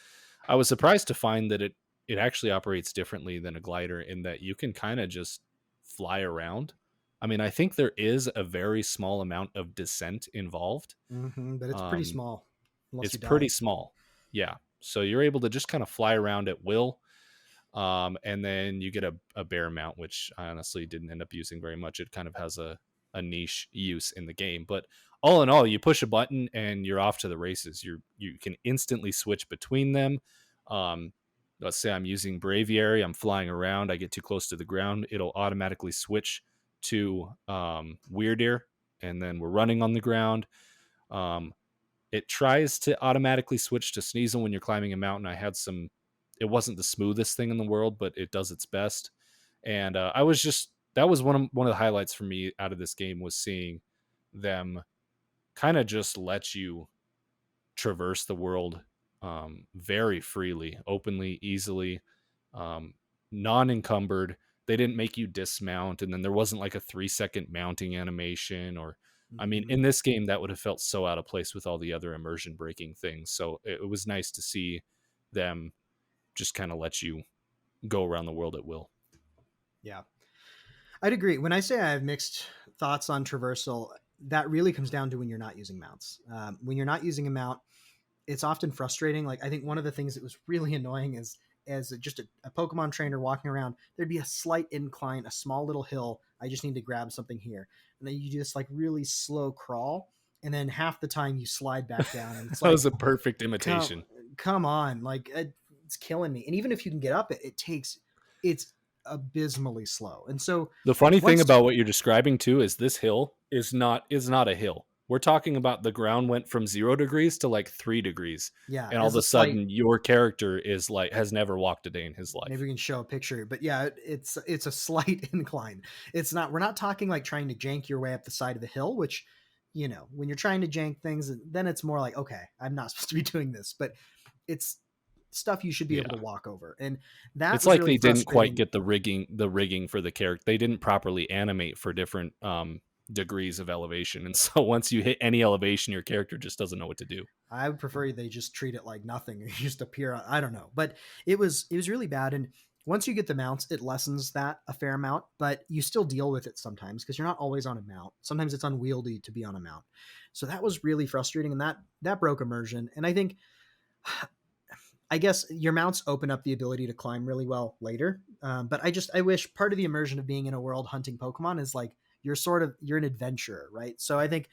I was surprised to find that it actually operates differently than a glider in that you can kind of just fly around. I mean, I think there is a very small amount of descent involved. Mm-hmm. But it's pretty Um, small, unless it's you die. pretty small. Yeah. So you're able to just kind of fly around at will. And then you get a bear mount, which I honestly didn't end up using very much. It kind of has a niche use in the game. But all in all, you push a button and you're off to the races. You can instantly switch between them. Um, let's say I'm using Braviary, I'm flying around, I get too close to the ground, it'll automatically switch to Weird Ear, and then we're running on the ground. Um, it tries to automatically switch to Sneasel when you're climbing a mountain. It wasn't the smoothest thing in the world, but it does its best. And that was one of the highlights for me out of this game, was seeing them kind of just let you traverse the world very freely, openly, easily, um, non-encumbered. They didn't make you dismount, and then there wasn't like a 3 second mounting animation. Or, I mean, Mm-hmm. in this game that would have felt so out of place with all the other immersion breaking things. So it was nice to see them just kind of let you go around the world at will. Yeah, I'd agree. When I say I have mixed thoughts on traversal, that really comes down to when you're not using mounts. When you're not using a mount, it's often frustrating. Like I think one of the things that was really annoying is as just a Pokemon trainer walking around, there'd be a slight incline, a small little hill. I just need to grab something here, and then you do this like really slow crawl, and then half the time you slide back down, and it's That like, was a perfect come, imitation. come on, like it's killing me. And even if you can get up it, it's abysmally slow. And so The funny thing once, about what you're describing too is this hill is not a hill. We're talking about the ground went from 0 degrees to like 3 degrees, yeah, and all of as a a slight, sudden your character is like has never walked a day in his maybe life. we can show a picture, but yeah, it's a slight incline. It's not, we're not talking like trying to jank your way up the side of the hill, which, when you're trying to jank things, then it's more like, okay, I'm not supposed to be doing this, but it's stuff you should be able to Yeah. walk over. And that It's was like really they didn't quite frustrating. get the rigging for the character. They didn't properly animate for different degrees of elevation. And so once you hit any elevation, your character just doesn't know what to do. I would prefer they just treat it like nothing or you just appear. I don't know, but it was really bad. And once you get the mounts, it lessens that a fair amount, but you still deal with it sometimes because you're not always on a mount. Sometimes it's unwieldy to be on a mount. So that was really frustrating, and that broke immersion. And I think I guess your mounts open up the ability to climb really well later. But I wish part of the immersion of being in a world hunting Pokemon is like you're an adventurer, right? So I think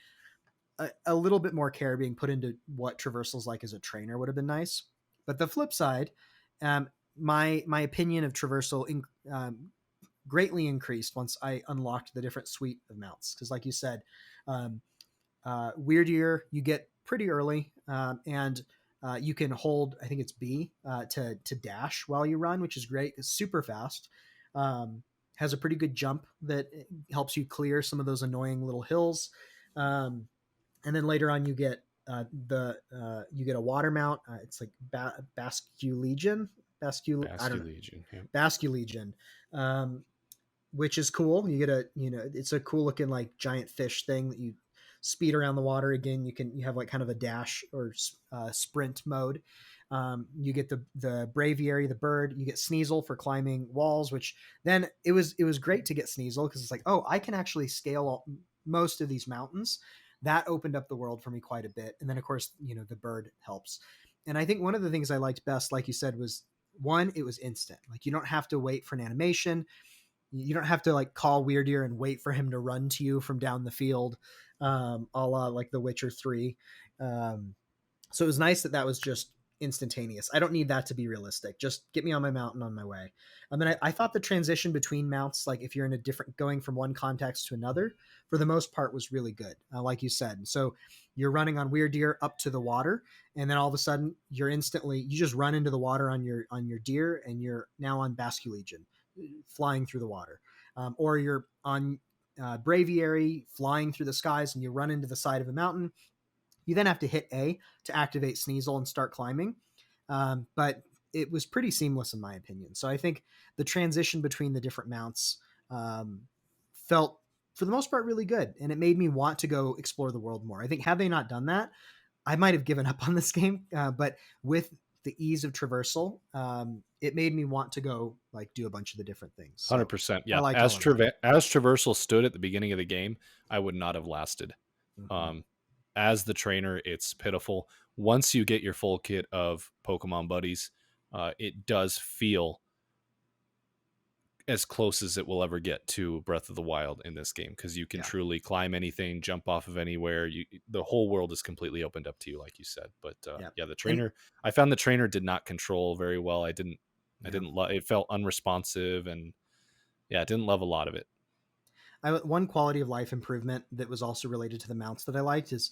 a little bit more care being put into what traversal's like as a trainer would have been nice. But the flip side, um, my opinion of traversal greatly increased once I unlocked the different suite of mounts. Because, like you said, um, Weird Year you get pretty early, and you can hold, I think it's B, to dash while you run, which is great. It's super fast. Has a pretty good jump that helps you clear some of those annoying little hills. And then later on, you get a water mount. It's like Basculegion, I don't know, Legion. Yeah. Basculegion. Um, which is cool. You get it's a cool looking like giant fish thing that you speed around the water. Again, you have like kind of a dash or sprint mode. You get the Braviary, the bird. You get Sneasel for climbing walls, which then it was great to get Sneasel because it's like, oh, I can actually scale most of these mountains. That opened up the world for me quite a bit. And then of course, the bird helps. And I think one of the things I liked best, like you said, was one, it was instant. Like you don't have to wait for an animation. You don't have to like call Weird Ear and wait for him to run to you from down the field, a la like The Witcher 3. So it was nice that was just instantaneous. I don't need that to be realistic. Just get me on my mountain on my way. I mean, I thought the transition between mounts, like if you're in a different, going from one context to another, for the most part was really good. Like you said. So you're running on Weird Deer up to the water, and then all of a sudden you just run into the water on your deer, and you're now on Basculegion, flying through the water. Or you're on Braviary flying through the skies, and you run into the side of a mountain. You then have to hit A to activate Sneasel and start climbing. But it was pretty seamless in my opinion. So I think the transition between the different mounts felt, for the most part, really good. And it made me want to go explore the world more. I think had they not done that, I might have given up on this game. But with the ease of traversal, it made me want to go like do a bunch of the different things. So 100%. I Yeah. liked As all of that. as traversal stood at the beginning of the game, I would not have lasted. Mm-hmm. Um, as the trainer, it's pitiful. Once you get your full kit of Pokemon buddies, it does feel as close as it will ever get to Breath of the Wild in this game, because you can Yeah. truly climb anything, jump off of anywhere. The whole world is completely opened up to you, like you said. But Yeah. the And trainer, I found the trainer did not control very well. I yeah. didn't love. It felt unresponsive, and I didn't love a lot of it. One quality of life improvement that was also related to the mounts that I liked is,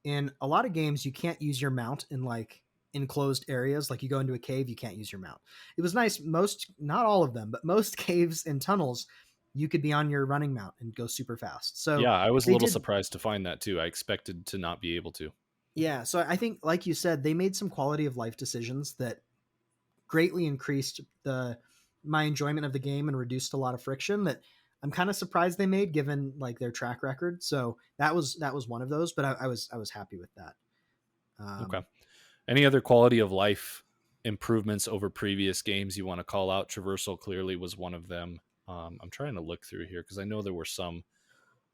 in a lot of games you can't use your mount in like enclosed areas. Like you go into a cave, you can't use your mount. It was nice, not all of them, but most caves and tunnels you could be on your running mount and go super fast. So Yeah, I was a they little did. surprised to find that too. I expected to not be able to. Yeah, so I think, like you said, they made some quality of life decisions that greatly increased the my enjoyment of the game and reduced a lot of friction that I'm kind of surprised they made, given like their track record. So that was one of those, but I was happy with that. Okay. Um, Any other quality of life improvements over previous games you want to call out? Traversal clearly was one of them. I'm trying to look through here because I know there were some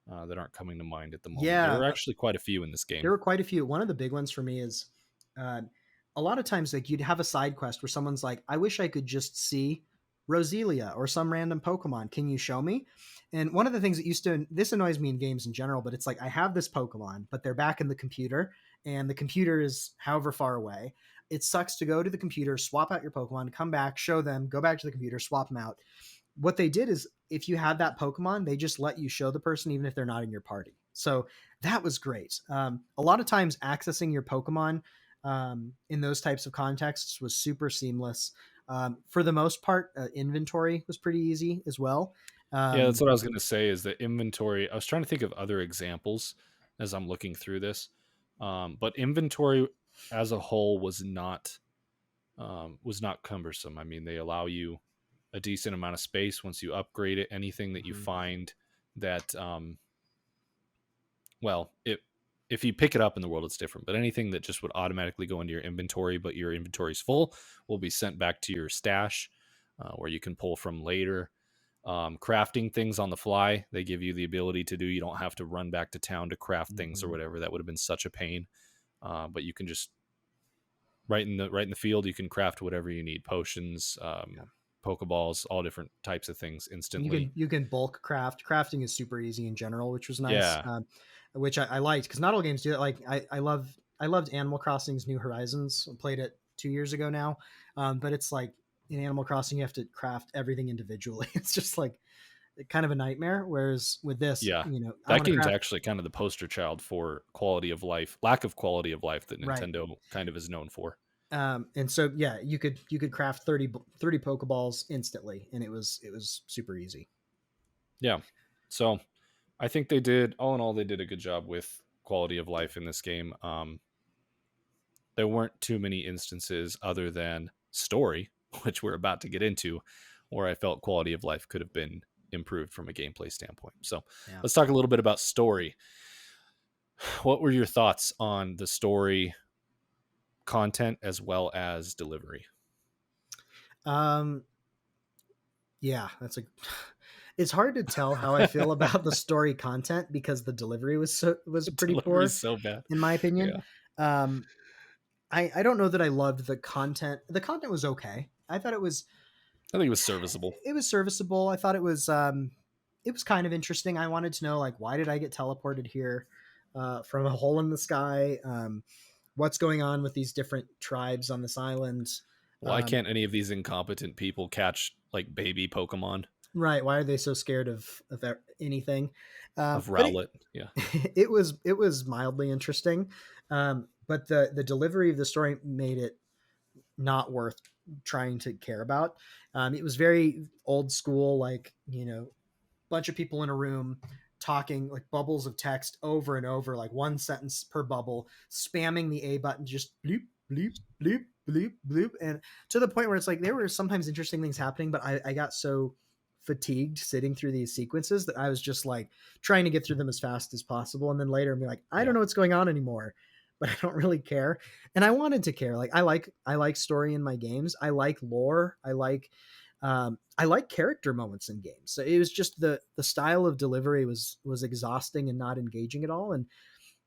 that aren't coming to mind at the moment. There yeah, were actually quite a few in this there game. were quite a few. One of the big ones for me is uh, a lot of times like you'd have a side quest where someone's like, I wish I could just see Roselia or some random Pokemon. Can you show me? And one of the things that this annoys me in games in general, but it's like I have this Pokemon, but they're back in the computer, and the computer is however far away. It sucks to go to the computer, swap out your Pokemon, come back, show them, go back to the computer, swap them out. What they did is, if you had that Pokemon, they just let you show the person even if they're not in your party. So that was great. A lot of times, accessing your Pokemon in those types of contexts was super seamless. For the most part, inventory was pretty easy as well. Yeah, that's Um, what I was going to say is the inventory. I was trying to think of other examples as I'm looking through this. But inventory as a whole was not cumbersome. I mean, they allow you a decent amount of space once you upgrade it. Anything that you mhm, find that well, if you pick it up in the world, it's different. But anything that just would automatically go into your inventory, but your inventory's full, will be sent back to your stash, where you can pull from later. Crafting things on the fly, they give you the ability to do. You don't have to run back to town to craft things or mhm. whatever. That would have been such a pain. But you can just right in the field. You can craft whatever you need: potions, Yeah. pokeballs, all different types of things You instantly. can bulk craft. Crafting is super easy in general, which was nice. Yeah, Which I liked because not all games do that. Like I loved Animal Crossing's New Horizons. I played it 2 years ago now, but it's like in Animal Crossing you have to craft everything individually. It's just like kind of a nightmare. Whereas with this, yeah. I That want to game's craft actually kind of the poster child for quality of life, lack of quality of life that right. Nintendo kind of is known for. And so yeah, you could craft 30 Pokeballs instantly, and it was super easy. Yeah. So I think they did, all in all, they did a good job with quality of life in this game. There weren't too many instances other than story, which we're about to get into, where I felt quality of life could have been improved from a gameplay standpoint. So Yeah. let's talk a little bit about story. What were your thoughts on the story content as well as delivery? Um, yeah, that's a. It's hard to tell how I feel about the story content because the delivery was The pretty delivery is poor, so bad. in my opinion. Yeah. Um, I don't know that I loved the content. The content was okay. I thought I think it was serviceable. it was serviceable. I thought it was kind of interesting. I wanted to know like why did I get teleported here from a hole in the sky? What's going on with these different tribes on this island? Why Um, can't any of these incompetent people catch like baby Pokemon right? Why are they so scared of anything? of But Rowlet? Yeah. it was mildly interesting. But the delivery of the story made it not worth trying to care about. It was very old school, like bunch of people in a room talking like bubbles of text over and over, like one sentence per bubble, spamming the A button, just bloop, bloop, bloop, bloop, bloop. And to the point where it's like there were sometimes interesting things happening, but I got so fatigued sitting through these sequences that I was just like trying to get through them as fast as possible. And then later I'm like, I Yeah. don't know what's going on anymore, but I don't really care. And I wanted to care. Like I like story in my games. I like lore. I like character moments in games. So it was just the style of delivery was exhausting and not engaging at all, and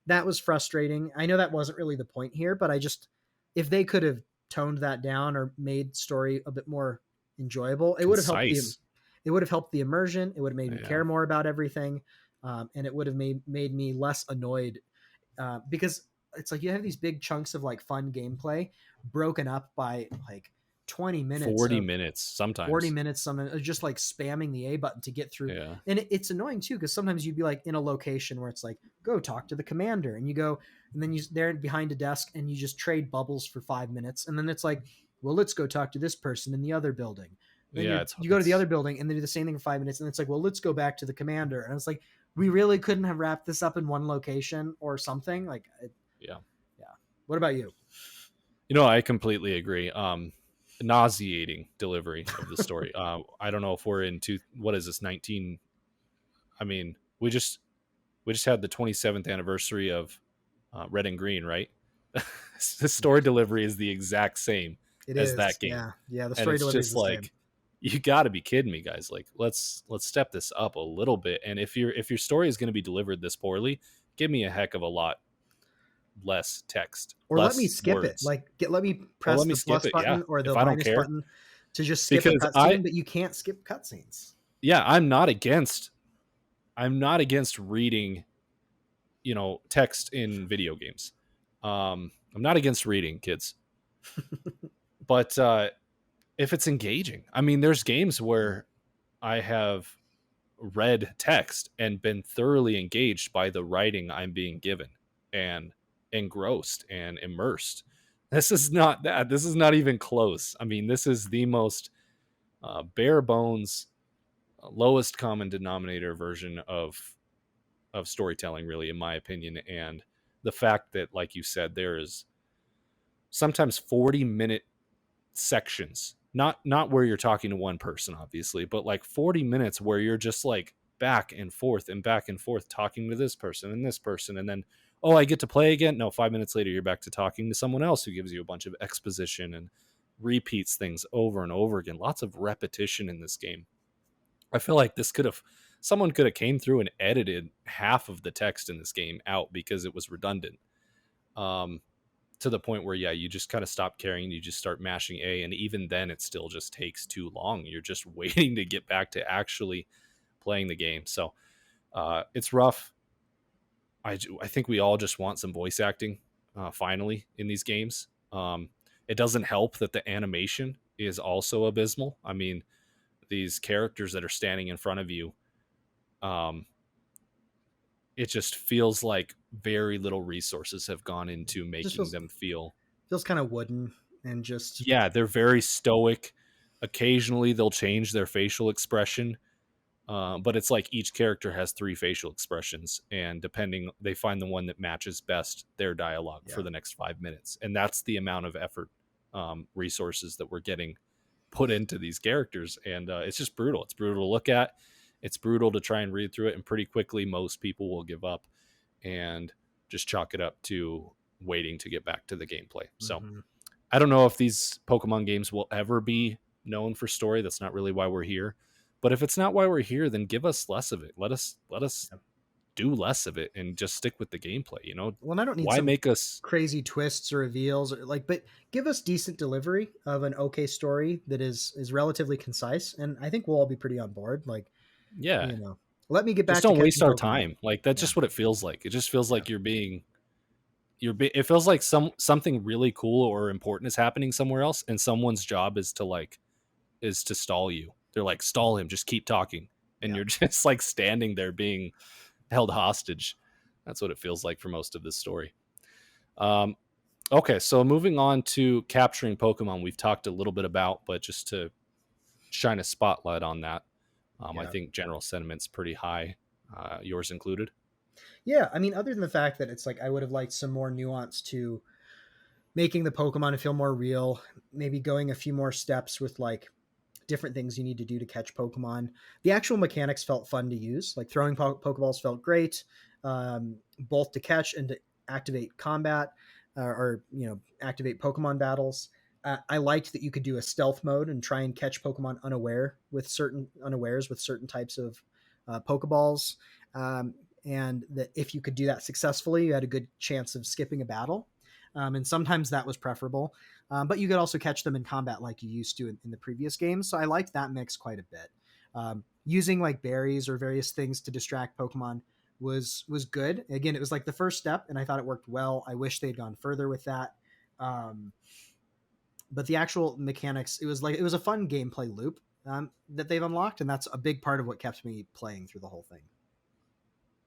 that was frustrating. I know that wasn't really the point here, but I just if they could have toned that down or made story a bit more enjoyable, Concise. it would have helped the immersion. It would have made me Yeah. care more about everything, and it would have made me less annoyed because it's like you have these big chunks of like fun gameplay broken up by like 20 minutes 40 of minutes 40 sometimes. minutes something just like spamming the A button to get through. Yeah. And it's annoying too because sometimes you'd be like in a location where it's like go talk to the commander, and you go and then they're behind a desk and you just trade bubbles for 5 minutes, and then it's like well let's go talk to this person in the other building. Then Yeah, you go to the other building and they do the same thing for 5 minutes, and it's like well let's go back to the commander, and it's like we really couldn't have wrapped this up in one location or something like yeah. yeah. What about you? I completely agree. Nauseating delivery of the story. I don't know if we're into what is this 19. I mean, we just had the 27th anniversary of Red and Green, right? The story delivery is the exact same It as is, that game, yeah, the and story it's delivery is just the same. like, you got to be kidding me, guys. Like, let's step this up a little bit. And if your story is going to be delivered this poorly, give me a heck of a lot less text, Or let me less skip it. words, Like let me or press let me the skip plus it. Yeah, button or if the I don't minus care, button to just skip a because I cutscene, but you can't skip cutscenes. yeah, I'm not against reading, text in video games. I'm not against reading, kids, but if it's engaging, I mean, there's games where I have read text and been thoroughly engaged by the writing I'm being given and engrossed and immersed. This is not that. This is not even close. I mean, this is the most bare bones, lowest common denominator version of storytelling, really, in my opinion. And the fact that, like you said, there is sometimes 40-minute sections, not where you're talking to one person, obviously, but like 40 minutes where you're just like back and forth talking to this person and this person, and then, oh, I get to play again. No, 5 minutes later you're back to talking to someone else who gives you a bunch of exposition and repeats things over and over again. Lots of repetition in this game. I feel like someone could have came through and edited half of the text in this game out because it was redundant. um to the point where, yeah, you just kind of stop caring. You just start mashing A. And even then, it still just takes too long. You're just waiting to get back to actually playing the game. So it's rough. I think we all just want some voice acting finally in these games. It doesn't help that the animation is also abysmal. I mean, these characters that are standing in front of you, um, it just feels like very little resources have gone into Just making them feel. feels kind of wooden and just Yeah, they're very stoic. Occasionally, they'll change their facial expression, but it's like each character has three facial expressions, and depending, they find the one that matches best their dialogue for yeah. the next 5 minutes, and that's the amount of effort, resources that we're getting put into these characters, and it's just brutal. It's brutal to look at. It's brutal to try and read through it, and pretty quickly, most people will give up and just chalk it up to waiting to get back to the gameplay. So Mhm. I don't know if these Pokemon games will ever be known for story. That's not really why we're here. But if it's not why we're here, then give us less of it. Let us Yep. do less of it and just stick with the gameplay. You know, Well, and I don't need why some make us? crazy twists or reveals or like, but give us decent delivery of an okay story that is relatively concise, and I think we'll all be pretty on board. Like, Yeah, you know, let me get just back to don't waste catching our Pokemon. time. Like that's Yeah, just what it feels like. It just feels yeah, like it feels like something really cool or important is happening somewhere else, and someone's job is to stall you. They're like, stall him, just keep talking, and yeah, you're just like standing there being held hostage. That's what it feels like for most of this story. Um, okay, so moving on to capturing Pokemon, we've talked a little bit about, but just to shine a spotlight on that, I yeah. think general sentiment's pretty high, yours included. Yeah, I mean, other than the fact that it's like I would have liked some more nuance to making the Pokemon feel more real, maybe going a few more steps with like different things you need to do to catch Pokemon. The actual mechanics felt fun to use. Like throwing Pokeballs felt great, both to catch and to activate combat or activate Pokemon battles. I liked that you could do a stealth mode and try and catch Pokemon unawares with certain types of Pokeballs, and that if you could do that successfully, you had a good chance of skipping a battle. And sometimes that was preferable. But you could also catch them in combat like you used to in the previous games. So I liked that mix quite a bit. Using like berries or various things to distract Pokemon was good. Again, it was like the first step, and I thought it worked well. I wish they'd gone further with that. Um, but the actual mechanics, it was a fun gameplay loop that they've unlocked, and that's a big part of what kept me playing through the whole thing.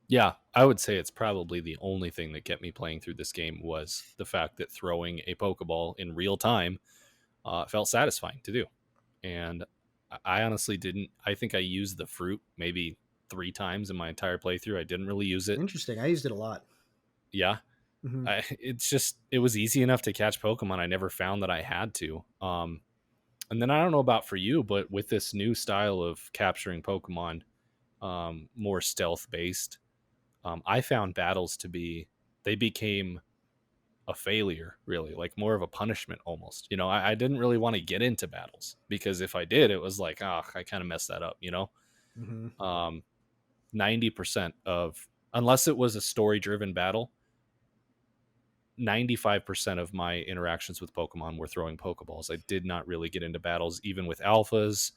Yeah, I would say it's probably the only thing that kept me playing through this game was the fact that throwing a Pokeball in real time felt satisfying to do. And I honestly didn't. I think I used the fruit maybe 3 times in my entire playthrough. I didn't really use it. Interesting. I used it a lot. Yeah, Mm-hmm. it was easy enough to catch Pokemon. I never found that I had to. And then I don't know about for you, but with this new style of capturing Pokemon, more stealth based, I found battles to be they became a failure, really, like more of a punishment almost. You know, I didn't really want to get into battles because if I did, it was like, ah, I kind of messed that up. You know, Mm-hmm. um, 90% of unless it was a story driven battle, 95% of my interactions with Pokemon were throwing Pokeballs. I did not really get into battles, even with alphas,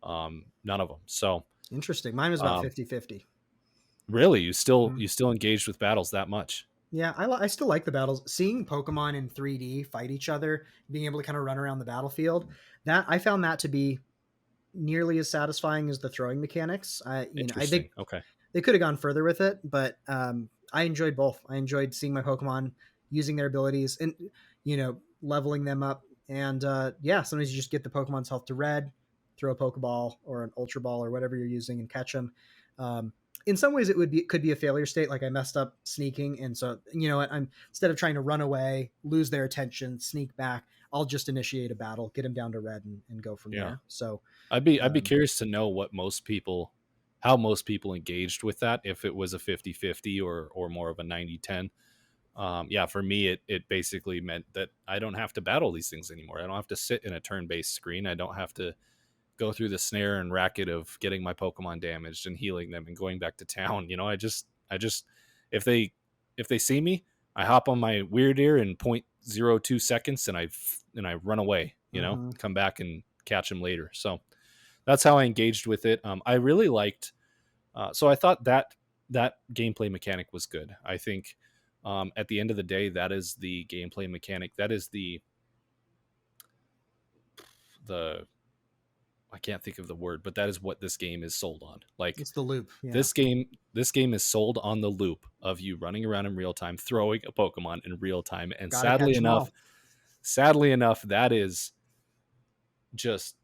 none of them. So, Interesting. Mine was about um, 50-50. really, Mm-hmm. you still engaged with battles that much? Yeah, I still like the battles. Seeing Pokemon in 3D fight each other, being able to kind of run around the battlefield, that I found that to be nearly as satisfying as the throwing mechanics. I Interesting. think Okay. they could have gone further with it, but I enjoyed both. I enjoyed seeing my Pokemon using their abilities and leveling them up. And yeah, sometimes you just get the Pokemon's health to red, throw a Pokeball or an Ultra Ball or whatever you're using and catch them. In some ways, it could be a failure state. Like I messed up sneaking, and so I'm instead of trying to run away, lose their attention, sneak back, I'll just initiate a battle, get them down to red, and go from Yeah. there. So I'd be um, curious to know how most people engaged with that, if it was a 50-50 or more of a 90-10. Yeah, for me, it basically meant that I don't have to battle these things anymore. I don't have to sit in a turn-based screen. I don't have to go through the snare and racket of getting my Pokemon damaged and healing them and going back to town. You know, I just if they see me, I hop on my weird ear in 0.02 seconds and I run away, Mm-hmm. come back and catch him later. So that's how I engaged with it. I really liked, so I thought that gameplay mechanic was good. I think at the end of the day, that is the gameplay mechanic. That is the I can't think of the word, but that is what this game is sold on. Like It's the loop. Yeah. this game is sold on the loop of you running around in real time, throwing a Pokemon in real time, and Got to catch them all. sadly enough, that is just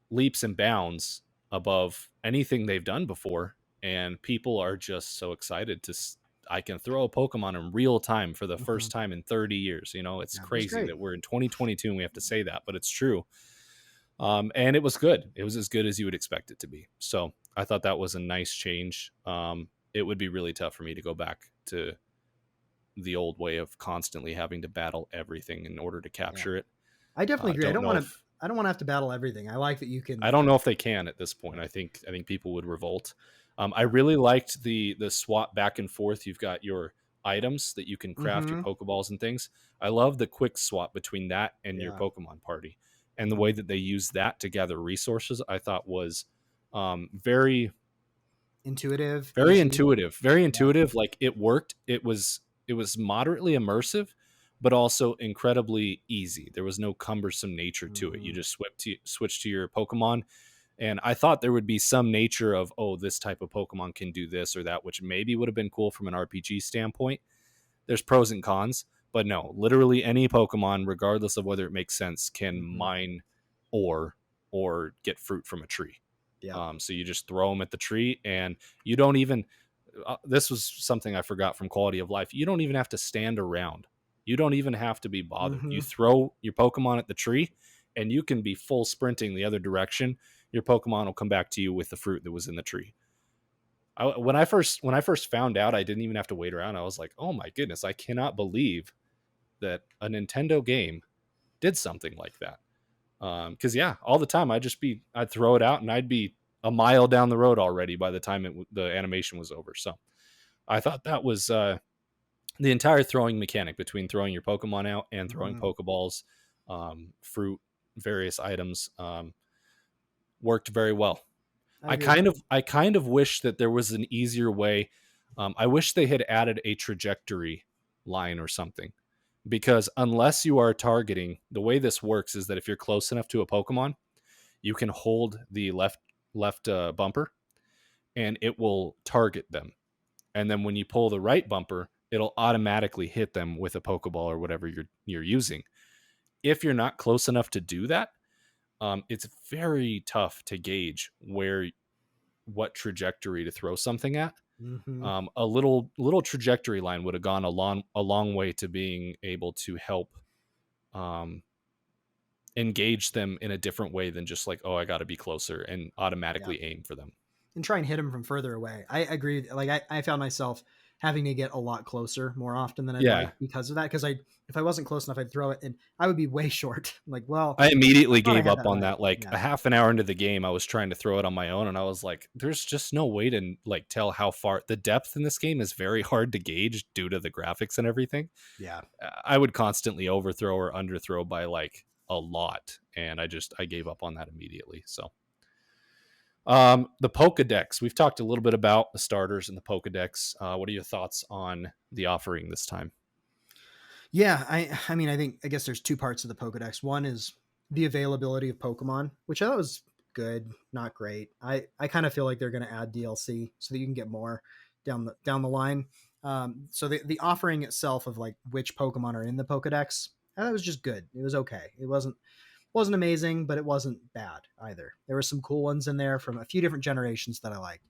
leaps and bounds above anything they've done before, and people are just so excited I can throw a Pokemon in real time for the Mm-hmm. first time in 30 years. It's Yeah, it was crazy great. that we're in 2022 and we have to say that, but it's true. And it was good. It was as good as you would expect it to be. So I thought that was a nice change. It would be really tough for me to go back to the old way of constantly having to battle everything in order to Yeah, capture it. I definitely agree. Don't know if I don't want to have to battle everything. I like that you I can. don't know if they can at this point. I think people would revolt. I really liked the swap back and forth. You've got your items that you can craft, your Mm-hmm. Pokeballs and things. I love the quick swap between that and your Yeah. Pokemon party, and the Mm-hmm. way that they use that to gather resources. I thought was very Intuitive, very easy. intuitive, very Yeah. intuitive. Like it worked. It was moderately immersive, but also incredibly easy. There was no cumbersome nature to it. You Mm-hmm. just switch to your Pokemon, and I thought there would be some nature of, oh, this type of Pokemon can do this or that, which maybe would have been cool from an RPG standpoint. There's pros and cons, but no, literally any Pokemon, regardless of whether it makes sense, can Mm-hmm. mine ore or get fruit from a tree. Yeah. So you just throw them at the tree, and you don't even. This was something I forgot from Quality of Life. You don't even have to stand around. You don't even have to be bothered. Mm-hmm. You throw your Pokemon at the tree, and you can be full sprinting the other direction. Your Pokemon will come back to you with the fruit that was in the tree. When I first found out, I didn't even have to wait around. I was like, oh my goodness, I cannot believe that a Nintendo game did something like that. Because yeah, all the time I'd throw it out and I'd be a mile down the road already by the time the animation was over. So I thought that was the entire throwing mechanic between throwing your Pokemon out and throwing Mm-hmm. Pokeballs, fruit, various items, worked very well. I I agree. kind of I kind of wish that there was an easier way. I wish they had added a trajectory line or something, because unless you are targeting, the way this works is that if you're close enough to a Pokemon, you can hold the left bumper and it will target them. And then when you pull the right bumper, it'll automatically hit them with a Pokeball or whatever you're using. If you're not close enough to do that, it's very tough to gauge what trajectory to throw something at. Mm-hmm. A little trajectory line would have gone a long way to being able to help um, engage them in a different way than just like, oh, I got to be closer and Yeah. automatically aim for them. And try and hit him from further away. I agree. Like I found myself having to get a lot closer more often than I'd Yeah, like because of that. Because if I wasn't close enough, I'd throw it and I would be way short. Like, well, I I immediately thought I gave had up that on right. that. Like a Yeah. half an hour into the game, I was trying to throw it on my own, and I was like, "There's just no way to like tell how far the depth in this game is very hard to gauge due to the graphics and everything." Yeah. I would constantly overthrow or underthrow by like a lot, and I gave up on that immediately. So, the Pokedex. We've talked a little bit about the starters and the Pokedex. What are your thoughts on the offering this time? Yeah, I mean I guess there's two parts of the Pokedex. One is the availability of Pokemon, which I thought was good, not great. I kind of feel like they're going to add DLC so that you can get more down the line. So the offering itself of like which Pokemon are in the Pokedex, that was just good. It was okay. It wasn't amazing, but it wasn't bad either. There were some cool ones in there from a few different generations that I liked.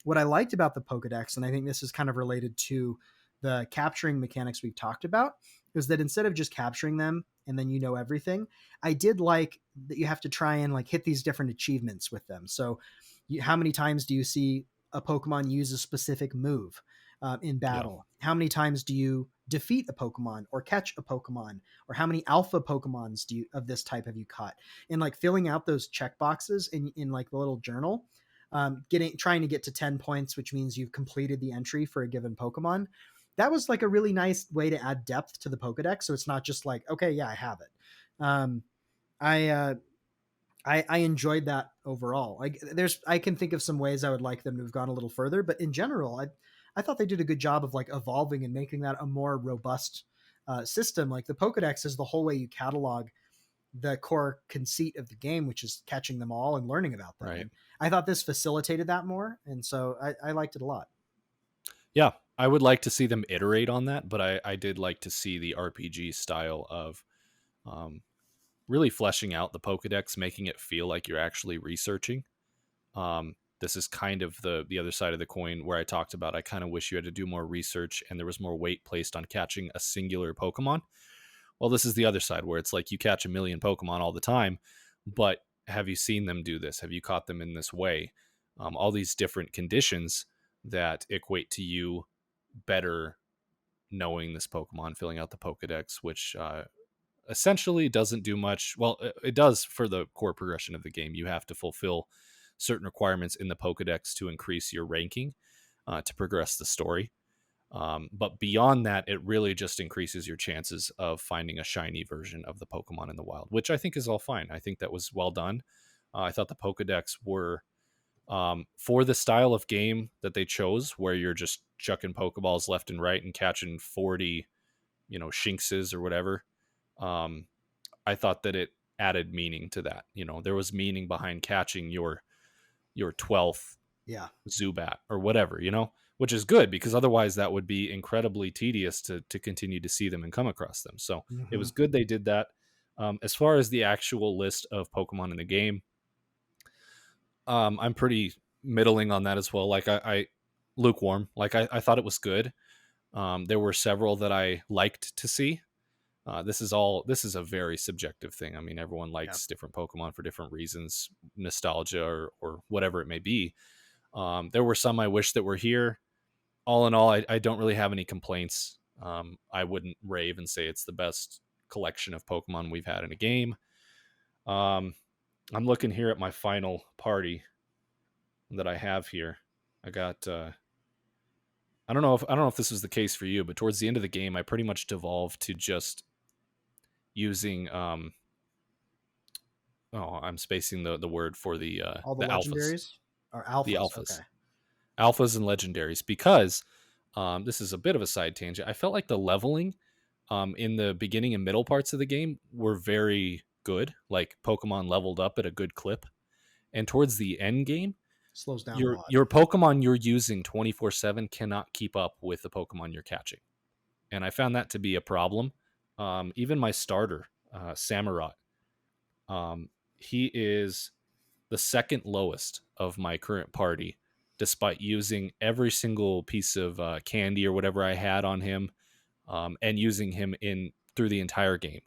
What I liked about the Pokedex, and I think this is kind of related to the capturing mechanics we've talked about, is that instead of just capturing them and then you know everything, I did like that you have to try and like hit these different achievements with them. So, how many times do you see a Pokemon use a specific move in Yeah, battle? How many times do you defeat a Pokemon or catch a Pokemon? Or how many alpha Pokemons do you of this type have you caught? And like filling out those check boxes in like the little journal, trying to get to 10 points, which means you've completed the entry for a given Pokemon. that was like a really nice way to add depth to the Pokedex. So it's not just like, okay, yeah, I have it. Um, I, I enjoyed that overall. Like I can think of some ways I would like them to have gone a little further, but in general, I thought they did a good job of like evolving and making that a more robust system. Like the Pokedex is the whole way you catalog the core conceit of the game, which is catching them all and learning about them. Right. And I thought this facilitated that more, and so I liked it a lot. Yeah, I would like to see them iterate on that, but I did like to see the RPG style of um, really fleshing out the Pokedex, making it feel like you're actually researching. This is kind of the other side of the coin where I talked about I kind of wish you had to do more research and there was more weight placed on catching a singular Pokemon. Well, this is the other side where it's like you catch a million Pokemon all the time, but have you seen them do this? Have you caught them in this way? All these different conditions that equate to you better knowing this Pokemon, filling out the Pokedex, which essentially doesn't do much. Well, it does for the core progression of the game. You have to fulfill certain requirements in the Pokedex to increase your ranking to progress the story. But beyond that, it really just increases your chances of finding a shiny version of the Pokemon in the wild, which I think is all fine. I think that was well done. I thought the Pokedex were for the style of game that they chose, where you're just chucking Pokeballs left and right and catching 40, Shinxes or whatever. I thought that it added meaning to that. There was meaning behind catching your 12th Yeah. Zubat or whatever, which is good because otherwise that would be incredibly tedious to continue to see them and come across them. So it Mm-hmm. was good they did that. As far as the actual list of Pokemon in the game, I'm pretty middling on that as well. Like I lukewarm. Like I thought it was good. There were several that I liked to see. This is a very subjective thing. I mean, everyone Yeah. likes different Pokemon for different reasons, nostalgia or whatever it may be. There were some I wish that were here. All in all, I don't really have any complaints. I wouldn't rave and say it's the best collection of Pokemon we've had in a game. Um, I'm looking here at my final party that I have here. I got. I don't know if this was the case for you, but towards the end of the game, I pretty much devolved to just using. I'm spacing the word for All the the alphas. legendaries are The alphas. alphas. Okay. Alphas and legendaries, because this is a bit of a side tangent. I felt like the leveling in the beginning and middle parts of the game were very good. Like Pokemon leveled up at a good clip, and towards the end game, Slows down a your lot. your Pokemon you're using 24/7 cannot keep up with the Pokemon you're catching, and I found that to be a problem. Even my starter, Samurott, he is the second lowest of my current party, despite using every single piece of candy or whatever I had on him, and using him in through the entire game.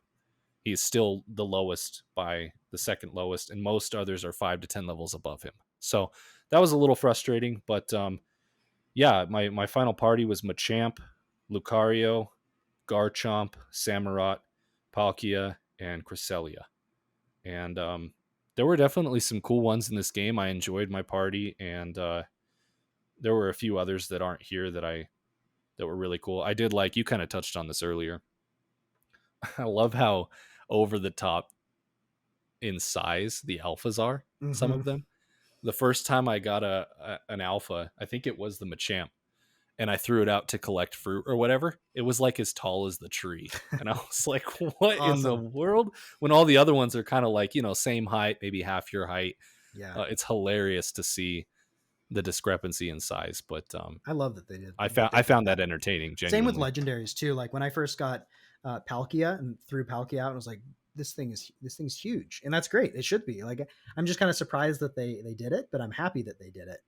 He's still the lowest by the second lowest, and most others are 5 to 10 levels above him. So that was a little frustrating, but yeah, my final party was Machamp, Lucario, Garchomp, Samurott, Palkia, and Cresselia. And there were definitely some cool ones in this game. I enjoyed my party, and there were a few others that aren't here that were really cool. I did like, you kind of touched on this earlier. I love how over the top in size the alphas are. Some Mm-hmm. of them. The first time I got an alpha, I think it was the Machamp, and I threw it out to collect fruit or whatever. It was like as tall as the tree. And I was like, what in the Awesome. world? When all the other ones are kind of like, same height, maybe half your height. Yeah. It's hilarious to see the discrepancy in size. But I love that they did I did found that that. entertaining, Same with genuinely. legendaries too. Like when I first got Palkia and threw Palkia out, and I was like, this thing's huge, and that's great. It should be. Like I'm just kind of surprised that they did it, but I'm happy that they did it.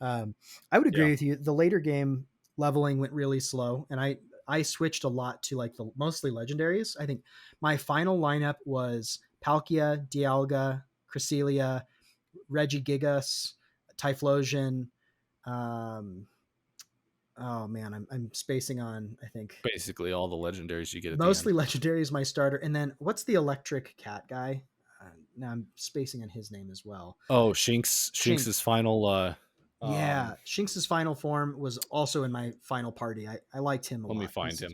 Um, I would Yeah. agree with you. The later game leveling went really slow, and I switched a lot to like the mostly legendaries. I think my final lineup was Palkia, Dialga, Cresselia, Regigigas, Typhlosion. Um, oh man, I'm spacing on. I think Basically all the legendaries you get at the mostly end. legendary is my starter, and then what's the electric cat guy? Now I'm spacing on his name as well. Oh, Shinx's Shinx. final Yeah, Shinx's final form was also in my final party. I liked him a Let me lot. find him.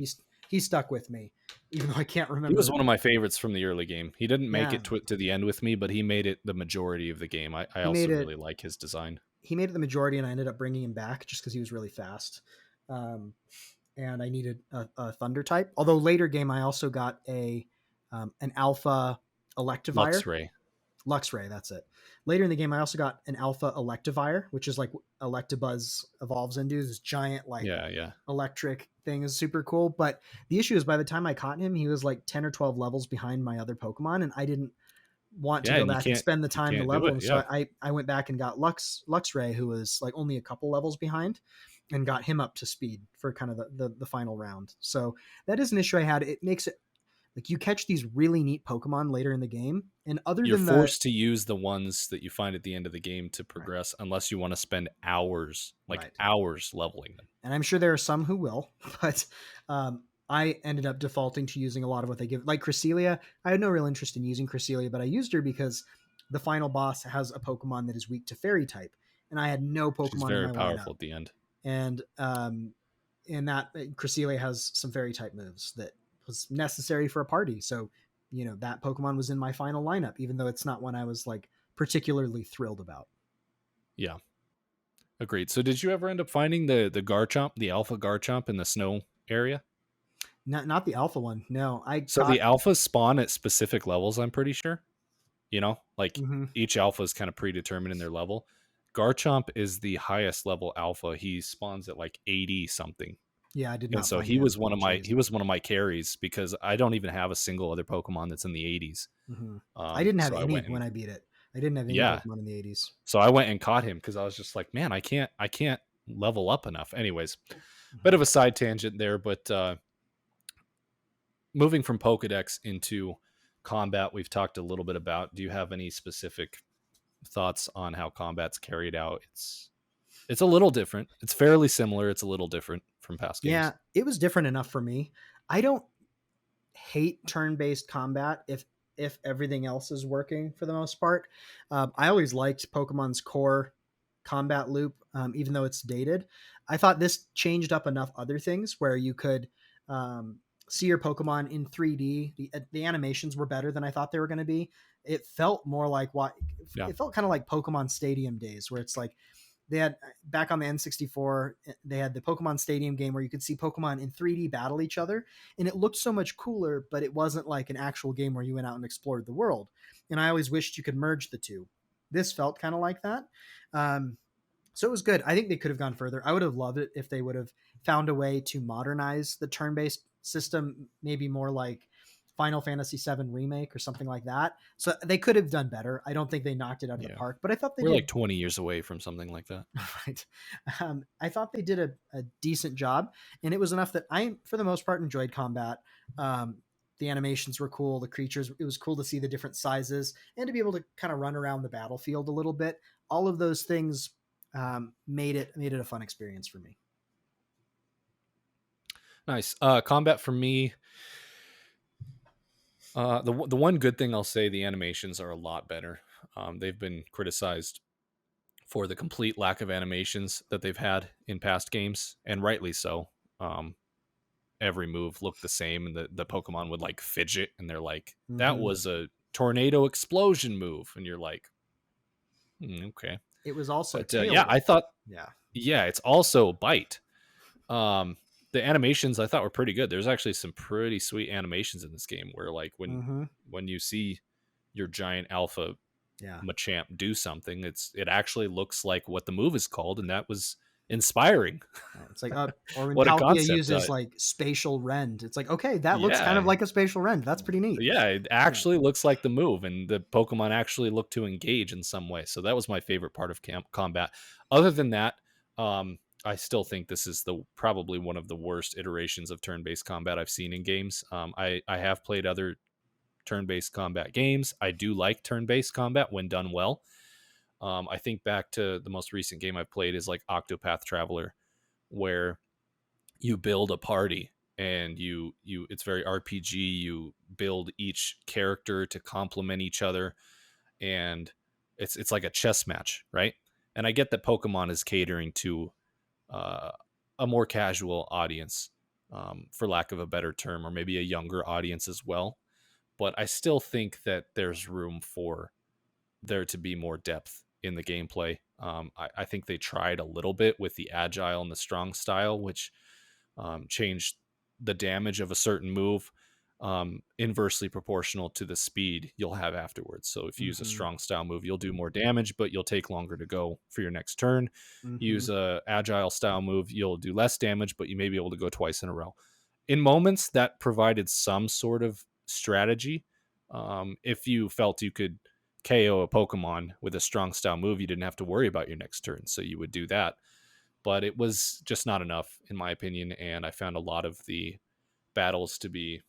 He stuck with me, even though I can't He was remember. one of my favorites from the early game. He didn't make Yeah, it to the end with me, but he made it the majority of the game. I he also made it. really like his design. He made it the majority, and I ended up bringing him back just because he was really fast. Um, and I needed a Thunder type. Although later game, I also got an Alpha Electivire. Luxray. Luxray, that's it. Later in the game, I also got an Alpha Electivire, which is like Electabuzz evolves into this giant like Yeah, yeah. electric thing. Is super cool. But the issue is by the time I caught him, he was like 10 or 12 levels behind my other Pokemon, and I didn't want to Yeah, go and back and spend the you time to can't do level it. him. So Yeah. I went back and got Luxray, who was like only a couple levels behind, and got him up to speed for kind of the final round. So that is an issue I had. It makes it like you catch these really neat Pokemon later in the game, and other You're than the forced to use the ones that you find at the end of the game to right, progress unless you want to spend hours, like right, hours leveling them. and I'm sure there are some who will, but I ended up defaulting to using a lot of what they give. Like Cresselia, I had no real interest in using Cresselia, but I used her because the final boss has a Pokemon that is weak to Fairy type, and I had no She's Pokemon in very my lineup. powerful at the end. And that Cresselia has some Fairy type moves that was necessary for a party. So that Pokemon was in my final lineup, even though it's not one I was like particularly thrilled about. Yeah. Agreed. So did you ever end up finding the Garchomp, the alpha Garchomp in the snow area? Not the alpha one. No, I So the got. alphas spawn at specific levels, I'm pretty sure. Like Mm-hmm. each alpha is kind of predetermined in their level. Garchomp is the highest level alpha. He spawns at like 80 something. Yeah, I did And not so find him. Jeez. he was one of my carries because I don't even have a single other Pokemon that's in the 80s. Mm-hmm. I didn't have So I any went when and I beat it. I didn't have any yeah, Pokemon in the 80s. so I went and caught him because I was just like, man, I can't level up enough. Anyways, bit Mm-hmm. of a side tangent there, but moving from Pokedex into combat, we've talked a little bit about. Do you have any specific thoughts on how combat's carried out? It's a little different. It's fairly similar. It's a little different from past Yeah, games. it was different enough for me. I don't hate turn-based combat if everything else is working for the most part. I always liked Pokemon's core combat loop, even though it's dated. I thought this changed up enough other things where you could see your Pokemon in 3D. The animations were better than I thought they were going to be. It felt more like what Yeah, it felt kind of like Pokemon Stadium days, where it's like they had back on the N64, they had the Pokemon Stadium game where you could see Pokemon in 3D battle each other, and it looked so much cooler, but it wasn't like an actual game where you went out and explored the world. And I always wished you could merge the two. This felt kind of like that. So it was good. I think they could have gone further. I would have loved it if they would have found a way to modernize the turn-based system, maybe more like Final Fantasy VII Remake or something like that. So they could have done better. I don't think they knocked it out of the yeah. park, but I thought they We're like did. 20 years away from something like that. Right. I thought they did a decent job, and it was enough that I, for the most part, enjoyed combat. The animations were cool. The creatures, it was cool to see the different sizes and to be able to kind of run around the battlefield a little bit. All of those things made it a fun experience for me. Nice. Combat for me. The one good thing I'll say, the animations are a lot better. They've been criticized for the complete lack of animations that they've had in past games, and rightly so. Every move looked the same, and the Pokemon would like fidget, and they're like, "That Mm-hmm. was a tornado explosion move," and you're like, "Okay." It was also But tail yeah, I whip. thought, Yeah. yeah, it's also bite. The animations I thought were pretty good. There's actually some pretty sweet animations in this game where like Mm-hmm. when you see your giant alpha Yeah. Machamp do something, it actually looks like what the move is called, and that was inspiring. It's like, or when What a Palkia concept. uses like spatial rend, it's like, okay, that looks kind of Yeah. like a spatial rend. That's pretty neat. Yeah, it Yeah. actually looks like the move, and the Pokemon actually look to engage in some way. So that was my favorite part of combat. Other than that, I still think this is probably one of the worst iterations of turn-based combat I've seen in games. I have played other turn-based combat games. I do like turn-based combat when done well. I think back to the most recent game I've played is like Octopath Traveler, where you build a party and you it's very RPG. You build each character to complement each other, and it's like a chess match, right? And I get that Pokemon is catering to uh, a more casual audience, for lack of a better term, or maybe a younger audience as well. But I still think that there's room for there to be more depth in the gameplay. I think they tried a little bit with the agile and the strong style, which changed the damage of a certain move inversely proportional to the speed you'll have afterwards. So if you use a Mm-hmm. strong style move, you'll do more damage, but you'll take longer to go for your next turn. Mm-hmm. Use a agile style move, you'll do less damage, but you may be able to go twice in a row. In moments that provided some sort of strategy. If you felt you could KO a Pokemon with a strong style move, you didn't have to worry about your next turn. So you would do that. But it was just not enough, in my opinion. And I found a lot of the battles to be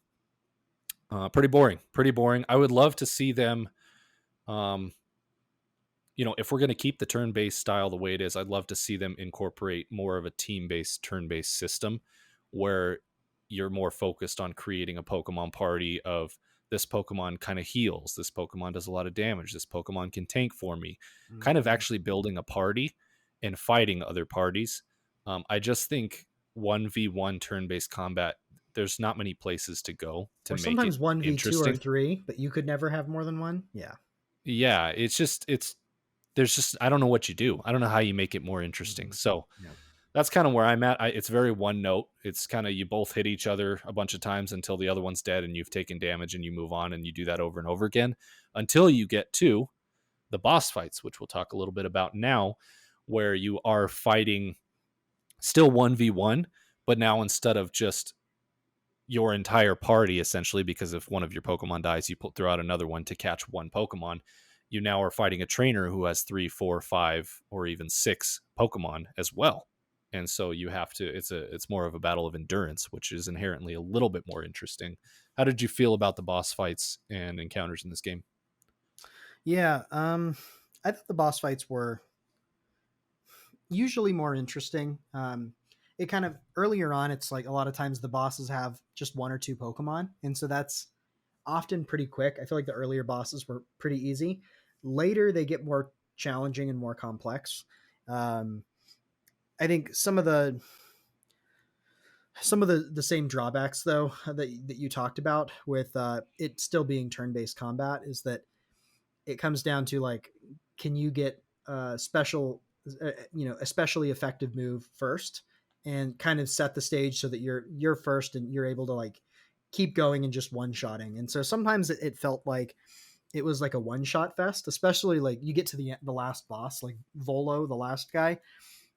pretty boring. Pretty boring. I would love to see them. Um, if we're going to keep the turn based style the way it is, I'd love to see them incorporate more of a team based turn based system where you're more focused on creating a Pokemon party of this Pokemon kind of heals, this Pokemon does a lot of damage, this Pokemon can tank for me, kind of Mm-hmm. actually building a party and fighting other parties. I just think 1v1 turn based combat, there's not many places to go to Or make it sometimes 1v2 or interesting. 3, but you could never have more than one. Yeah. Yeah, it's there's just I don't know what you do. I don't know how you make it more interesting. Mm-hmm. So Yeah. that's kind of where I'm at. It's very one note. It's kind of you both hit each other a bunch of times until the other one's dead and you've taken damage and you move on and you do that over and over again until you get to the boss fights, which we'll talk a little bit about now, where you are fighting still 1v1, but now instead of just your entire party essentially, because if one of your Pokemon dies, you throw out another one to catch one Pokemon. You now are fighting a trainer who has 3, 4, 5, or even 6 Pokemon as well. And so you have to. It's more of a battle of endurance, which is inherently a little bit more interesting. How did you feel about the boss fights and encounters in this game? Yeah. I thought the boss fights were usually more interesting. It kind of earlier on, it's like a lot of times the bosses have just one or two Pokemon, and so that's often pretty quick. I feel like the earlier bosses were pretty easy. Later, they get more challenging and more complex. Um, I think some of the same drawbacks though that you talked about with it still being turn-based combat is that it comes down to like, can you get especially effective move first and kind of set the stage so that you're first and you're able to like keep going and just one shotting. And so sometimes it felt like it was like a one shot fest, especially like you get to the last boss, like Volo, the last guy.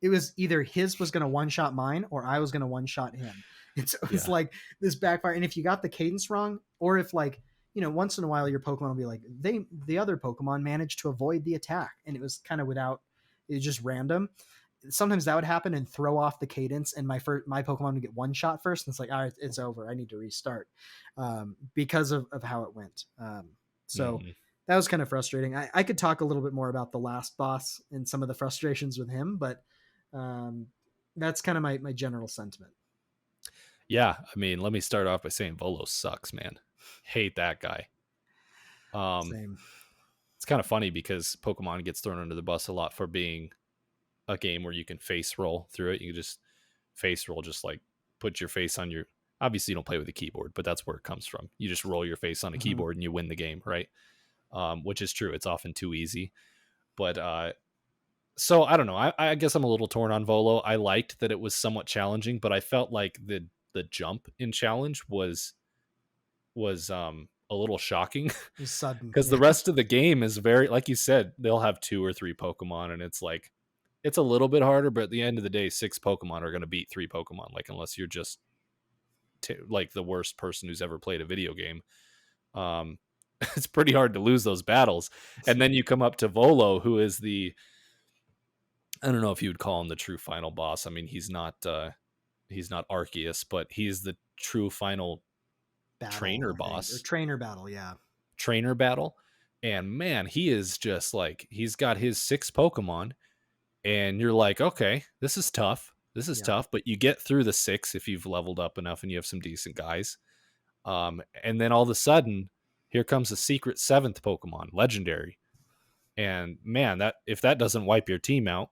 It was either his was going to one shot mine or I was going to one shot him. And so it was Yeah, like this backfire. And if you got the cadence wrong, or if like, once in a while your Pokemon will be like, the other Pokemon managed to avoid the attack. And it was kind of it was just random. Sometimes that would happen and throw off the cadence, and my Pokemon would get one shot first. And it's like, all right, it's over. I need to restart because of how it went. So hmm that was kind of frustrating. I could talk a little bit more about the last boss and some of the frustrations with him, but um, that's kind of my general sentiment. yeah. I mean, let me start off by saying Volo sucks, man. Hate that guy. Um, Same. it's kind of funny because Pokemon gets thrown under the bus a lot for being a game where you can face roll through it. You can just face roll, just like put your face on your. Obviously, you don't play with a keyboard, but that's where it comes from. You just roll your face on a Mm-hmm. keyboard and you win the game, right? Which is true. It's often too easy. But so I don't know. I guess I'm a little torn on Volo. I liked that it was somewhat challenging, but I felt like the jump in challenge was a little shocking It was sudden. because the Yeah. rest of the game is very, like you said, they'll have 2 or 3 Pokemon, and it's like it's a little bit harder, but at the end of the day, 6 Pokemon are going to beat 3 Pokemon. Like unless you're just like the worst person who's ever played a video game, um, it's pretty hard to lose those battles. And then you come up to Volo, who is the I don't know if you would call him the true final boss. I mean, he's not Arceus, but he's the true final Battle, trainer I think, or boss, trainer battle. Yeah. trainer battle. And man, he is just like he's got his 6 Pokemon, and you're like, okay, this is tough. This is Yeah. tough, but you get through the 6 if you've leveled up enough and you have some decent guys. And then all of a sudden, here comes a secret 7th Pokemon, legendary. And man, that if that doesn't wipe your team out,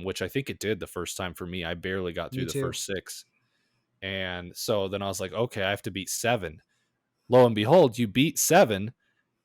which I think it did the first time for me, I barely got Me through the too. first 6. And so then I was like, okay, I have to beat 7. Lo and behold, you beat 7,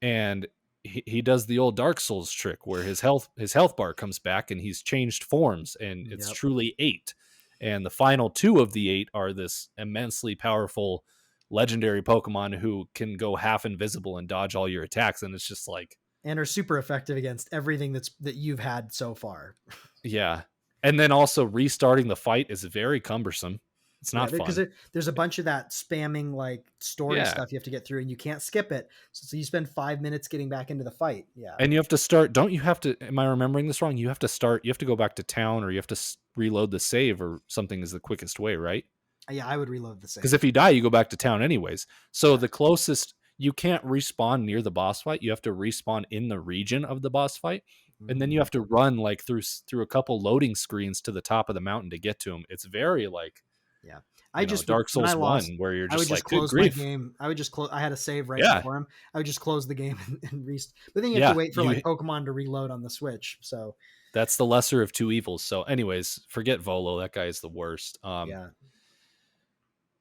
and he does the old Dark Souls trick where his health bar comes back and he's changed forms, and it's Yep. truly 8. And the final 2 of the 8 are this immensely powerful legendary Pokemon who can go half invisible and dodge all your attacks. And it's just like, And are super effective against everything that you've had so far. yeah. And then also restarting the fight is very cumbersome. It's Yeah, not because fun. there's a bunch of that spamming like story Yeah. stuff you have to get through, and you can't skip it. So you spend 5 minutes getting back into the fight. Yeah, And you have to start, don't you have to, am I remembering this wrong? You have to start, you have to go back to town, or you have to reload the save, or something is the quickest way, right? yeah, I would reload the Because if save. you die, you go back to town anyways. So Yeah. the closest, you can't respawn near the boss fight. You have to respawn in the region of the boss fight. And then you Mm-hmm. have to run like through a couple loading screens to the top of the mountain to get to him. It's very like, Yeah. I just would, Dark when I Souls lost, 1, where you're I would just just like, good close my grief. game. I would just close. I had a save right Yeah. before him. I would just close the game and but then you have to Yeah. wait for like Pokemon to reload on the Switch. So That's the lesser of two evils. So anyways, forget Volo. That guy is the worst. yeah.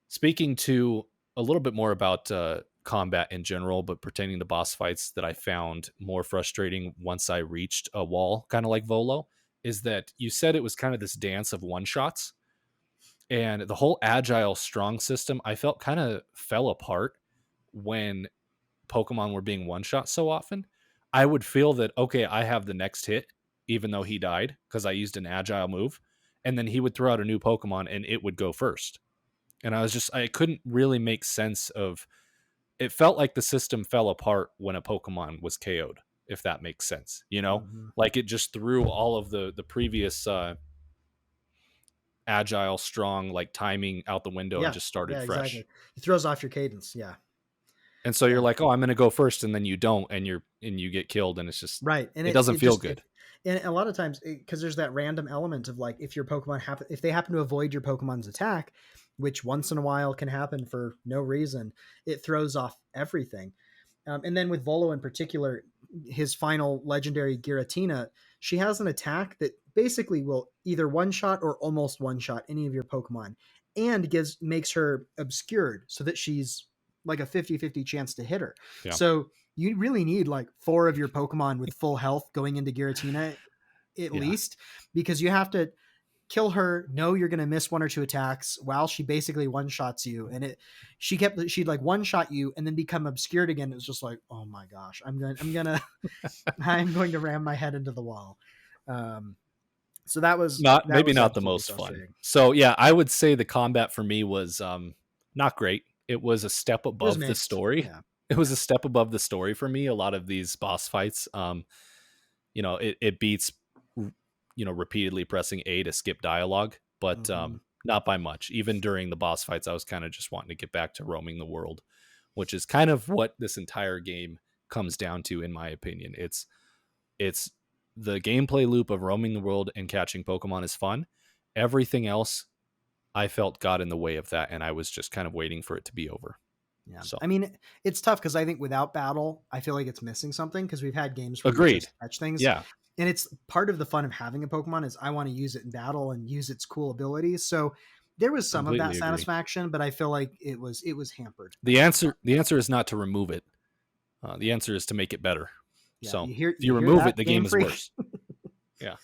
Speaking to a little bit more about combat in general, but pertaining to boss fights that I found more frustrating once I reached a wall, kind of like Volo, is that you said it was kind of this dance of one shots. And the whole agile strong system, I felt kind of fell apart when Pokemon were being one shot so often. I would feel that, okay, I have the next hit, even though he died because I used an agile move. And then he would throw out a new Pokemon and it would go first. And I couldn't really make sense of, it felt like the system fell apart when a Pokemon was KO'd, if that makes sense, Mm-hmm. like it just threw all of the previous agile, strong, like timing out the window and Yeah. just started Yeah. Exactly. fresh. It throws off your cadence. Yeah. And so you're Yeah. like, oh, I'm going to go first. And then you don't, and you get killed. And it's just, Right. And it doesn't it feel just good. and a lot of times because there's that random element of like if your Pokemon happen if they happen to avoid your Pokemon's attack, which once in a while can happen for no reason, it throws off everything. And then with Volo in particular, his final legendary Giratina, she has an attack that basically will either one shot or almost one shot any of your Pokemon, and makes her obscured so that she's like a 50-50 chance to hit her. Yeah. So you really need like 4 of your Pokemon with full health going into Giratina at Yeah. least, because you have to kill her, know you're going to miss 1 or 2 attacks while she basically one shots you. And she'd like one shot you and then become obscured again. It was just like, oh my gosh, I'm going to ram my head into the wall. So that was Maybe not the absolutely most fun. frustrating. So yeah, I would say the combat for me was not great. It was a step It was above the mixed. story. Yeah. It was a step above the story for me. A lot of these boss fights, it beats, repeatedly pressing A to skip dialogue, but Mm-hmm. not by much. Even during the boss fights, I was kind of just wanting to get back to roaming the world, which is kind of what this entire game comes down to, in my opinion. It's the gameplay loop of roaming the world and catching Pokemon is fun. Everything else I felt got in the way of that, and I was just kind of waiting for it to be over. Yeah. So I mean, it's tough because I think without battle, I feel like it's missing something because we've had games where you agreed. just catch things. Yeah, And it's part of the fun of having a Pokemon is I want to use it in battle and use its cool abilities. So there was some of that completely agree. satisfaction, but I feel like it was hampered by The that. answer is not to remove it. The answer is to make it better. Yeah, So if you you hear remove that, it, the Game game is Freak? worse. Yeah.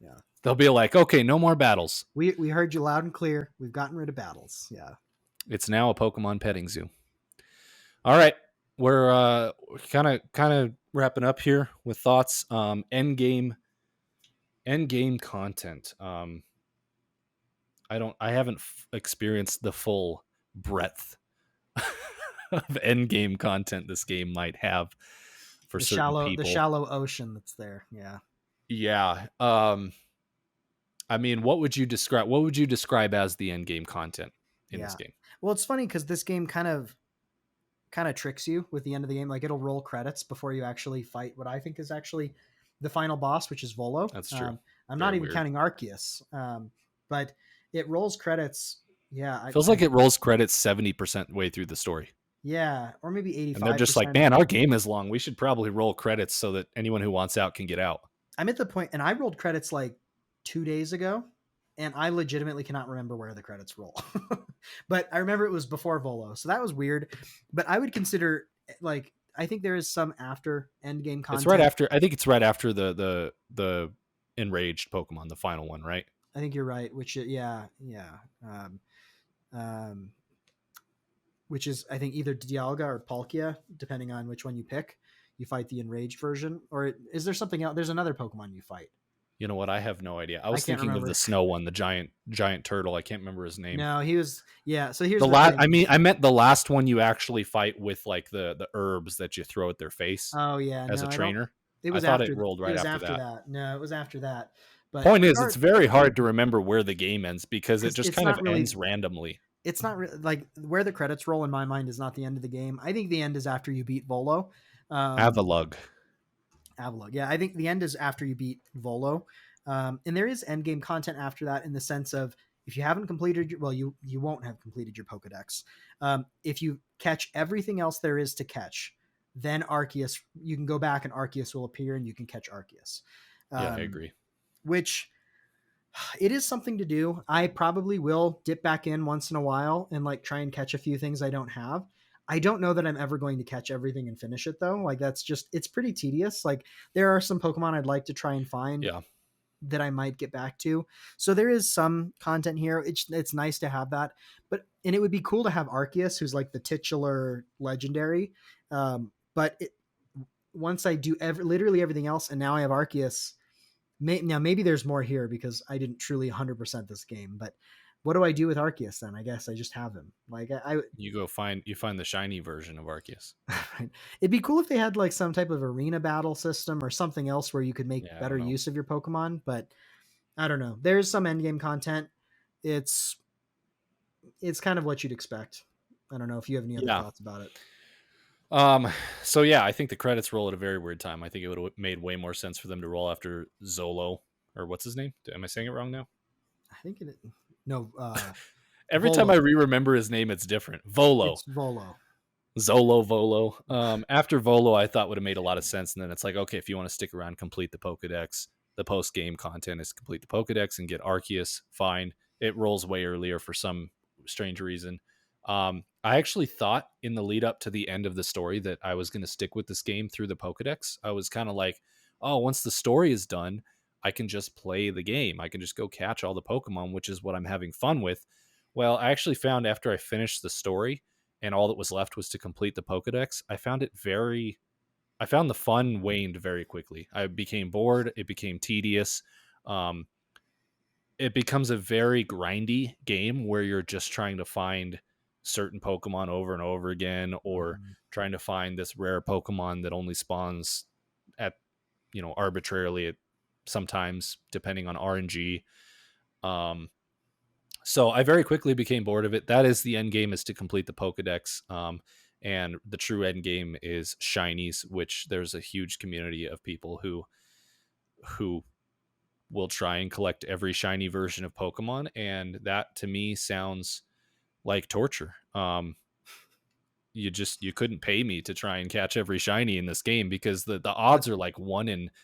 Yeah. They'll be like, okay, no more battles. We heard you loud and clear. We've gotten rid of battles. Yeah. It's now a Pokemon petting zoo. All right. We're kind of wrapping up here with thoughts. End game content. I haven't experienced the full breadth of end game content this game might have for certain The people. shallow ocean that's there. Yeah. Yeah. I mean, what would you describe as the end game content in this game? Well, it's funny because this game kind of tricks you with the end of the game. Like it'll roll credits before you actually fight what I think is actually the final boss, which is Volo. That's true. I'm Very not even weird. counting Arceus, but it rolls credits. Yeah, Feels like it rolls credits 70% way through the story. Yeah, or maybe And they're just like, 85%. man, our game is long. We should probably roll credits so that anyone who wants out can get out. I'm at the point, and I rolled credits like 2 days ago, and I legitimately cannot remember where the credits roll. But I remember it was before Volo, so that was weird. But I would consider, like, I think there is some after end game It's right content. after. I think it's right after the enraged Pokemon, the final one, right? I think you're right. Which, yeah, yeah. Um, which is I think either Dialga or Palkia, depending on which one you pick. You fight the enraged version, or is there something else? There's another Pokemon you fight. You know what? I have no idea. I I was can't thinking of remember. the snow one, the giant turtle. I can't remember his name. No, he was. Yeah. So here's The the last, I thing. mean, I meant the last one you actually fight with, like the herbs that you throw at their face Oh yeah, as no, a I don't. trainer. It I was thought it after. rolled It right was after after that. that. No, it was after that. But Point is, it's regard very hard to remember where the game ends because it because just it's kind of not really. ends randomly. It's not really like where the credits roll in my mind is not the end of the game. I think the end is after you beat Volo. Um, Avalug. Avalog. Yeah, I think the end is after you beat Volo. And there is end game content after that in the sense of if you haven't completed your, well, you won't have completed your Pokedex. If you catch everything else there is to catch, then Arceus, you can go back and Arceus will appear and you can catch Arceus. Yeah, I Um, agree. which it is something to do. I probably will dip back in once in a while and like try and catch a few things I don't have. I don't know that I'm ever going to catch everything and finish it though. Like that's just it's pretty tedious. Like there are some Pokemon I'd like to try and find Yeah. that I might get back to. So there is some content here. It's nice to have that, but and it would be cool to have Arceus, who's like the titular legendary. But once I do literally everything else, and now I have Arceus. Now maybe there's more here because I didn't truly 100% this game. But what do I do with Arceus then? I guess I just have him. Like You find the shiny version of Arceus. it'd be cool if they had like some type of arena battle system or something else where you could make Yeah, I better don't know. use of your Pokemon. But I don't know. There's some endgame content. It's it's kind of what you'd expect. I don't know if you have any other Yeah. thoughts about it. Um. So yeah, I think the credits roll at a very weird time. I think it would have made way more sense for them to roll after Zolo, or what's his name? Am I saying it wrong now? I think it no Every time I Volo. remember his name, it's different. Volo. It's Volo. Zolo Volo. After Volo, I thought would have made a lot of sense, and then it's like, okay, if you want to stick around, complete the Pokedex. The post game content is complete the Pokedex and get Arceus. Fine, it rolls way earlier for some strange reason. I actually thought in the lead up to the end of the story that I was going to stick with this game through the Pokedex. I was kind of like, oh, once the story is done, I can just play the game. I can just go catch all the Pokemon, which is what I'm having fun with. Well, I actually found after I finished the story and all that was left was to complete the Pokedex, I found the fun waned very quickly. I became bored. It became tedious. Um, it becomes a very grindy game where you're just trying to find certain Pokemon over and over again, or Mhm. trying to find this rare Pokemon that only spawns at, arbitrarily at sometimes depending on RNG. Um, so I very quickly became bored of it. That is the end game, is to complete the Pokedex. And the true end game is shinies, which there's a huge community of people who will try and collect every shiny version of Pokemon, and that to me sounds like torture. You couldn't pay me to try and catch every shiny in this game because the odds are like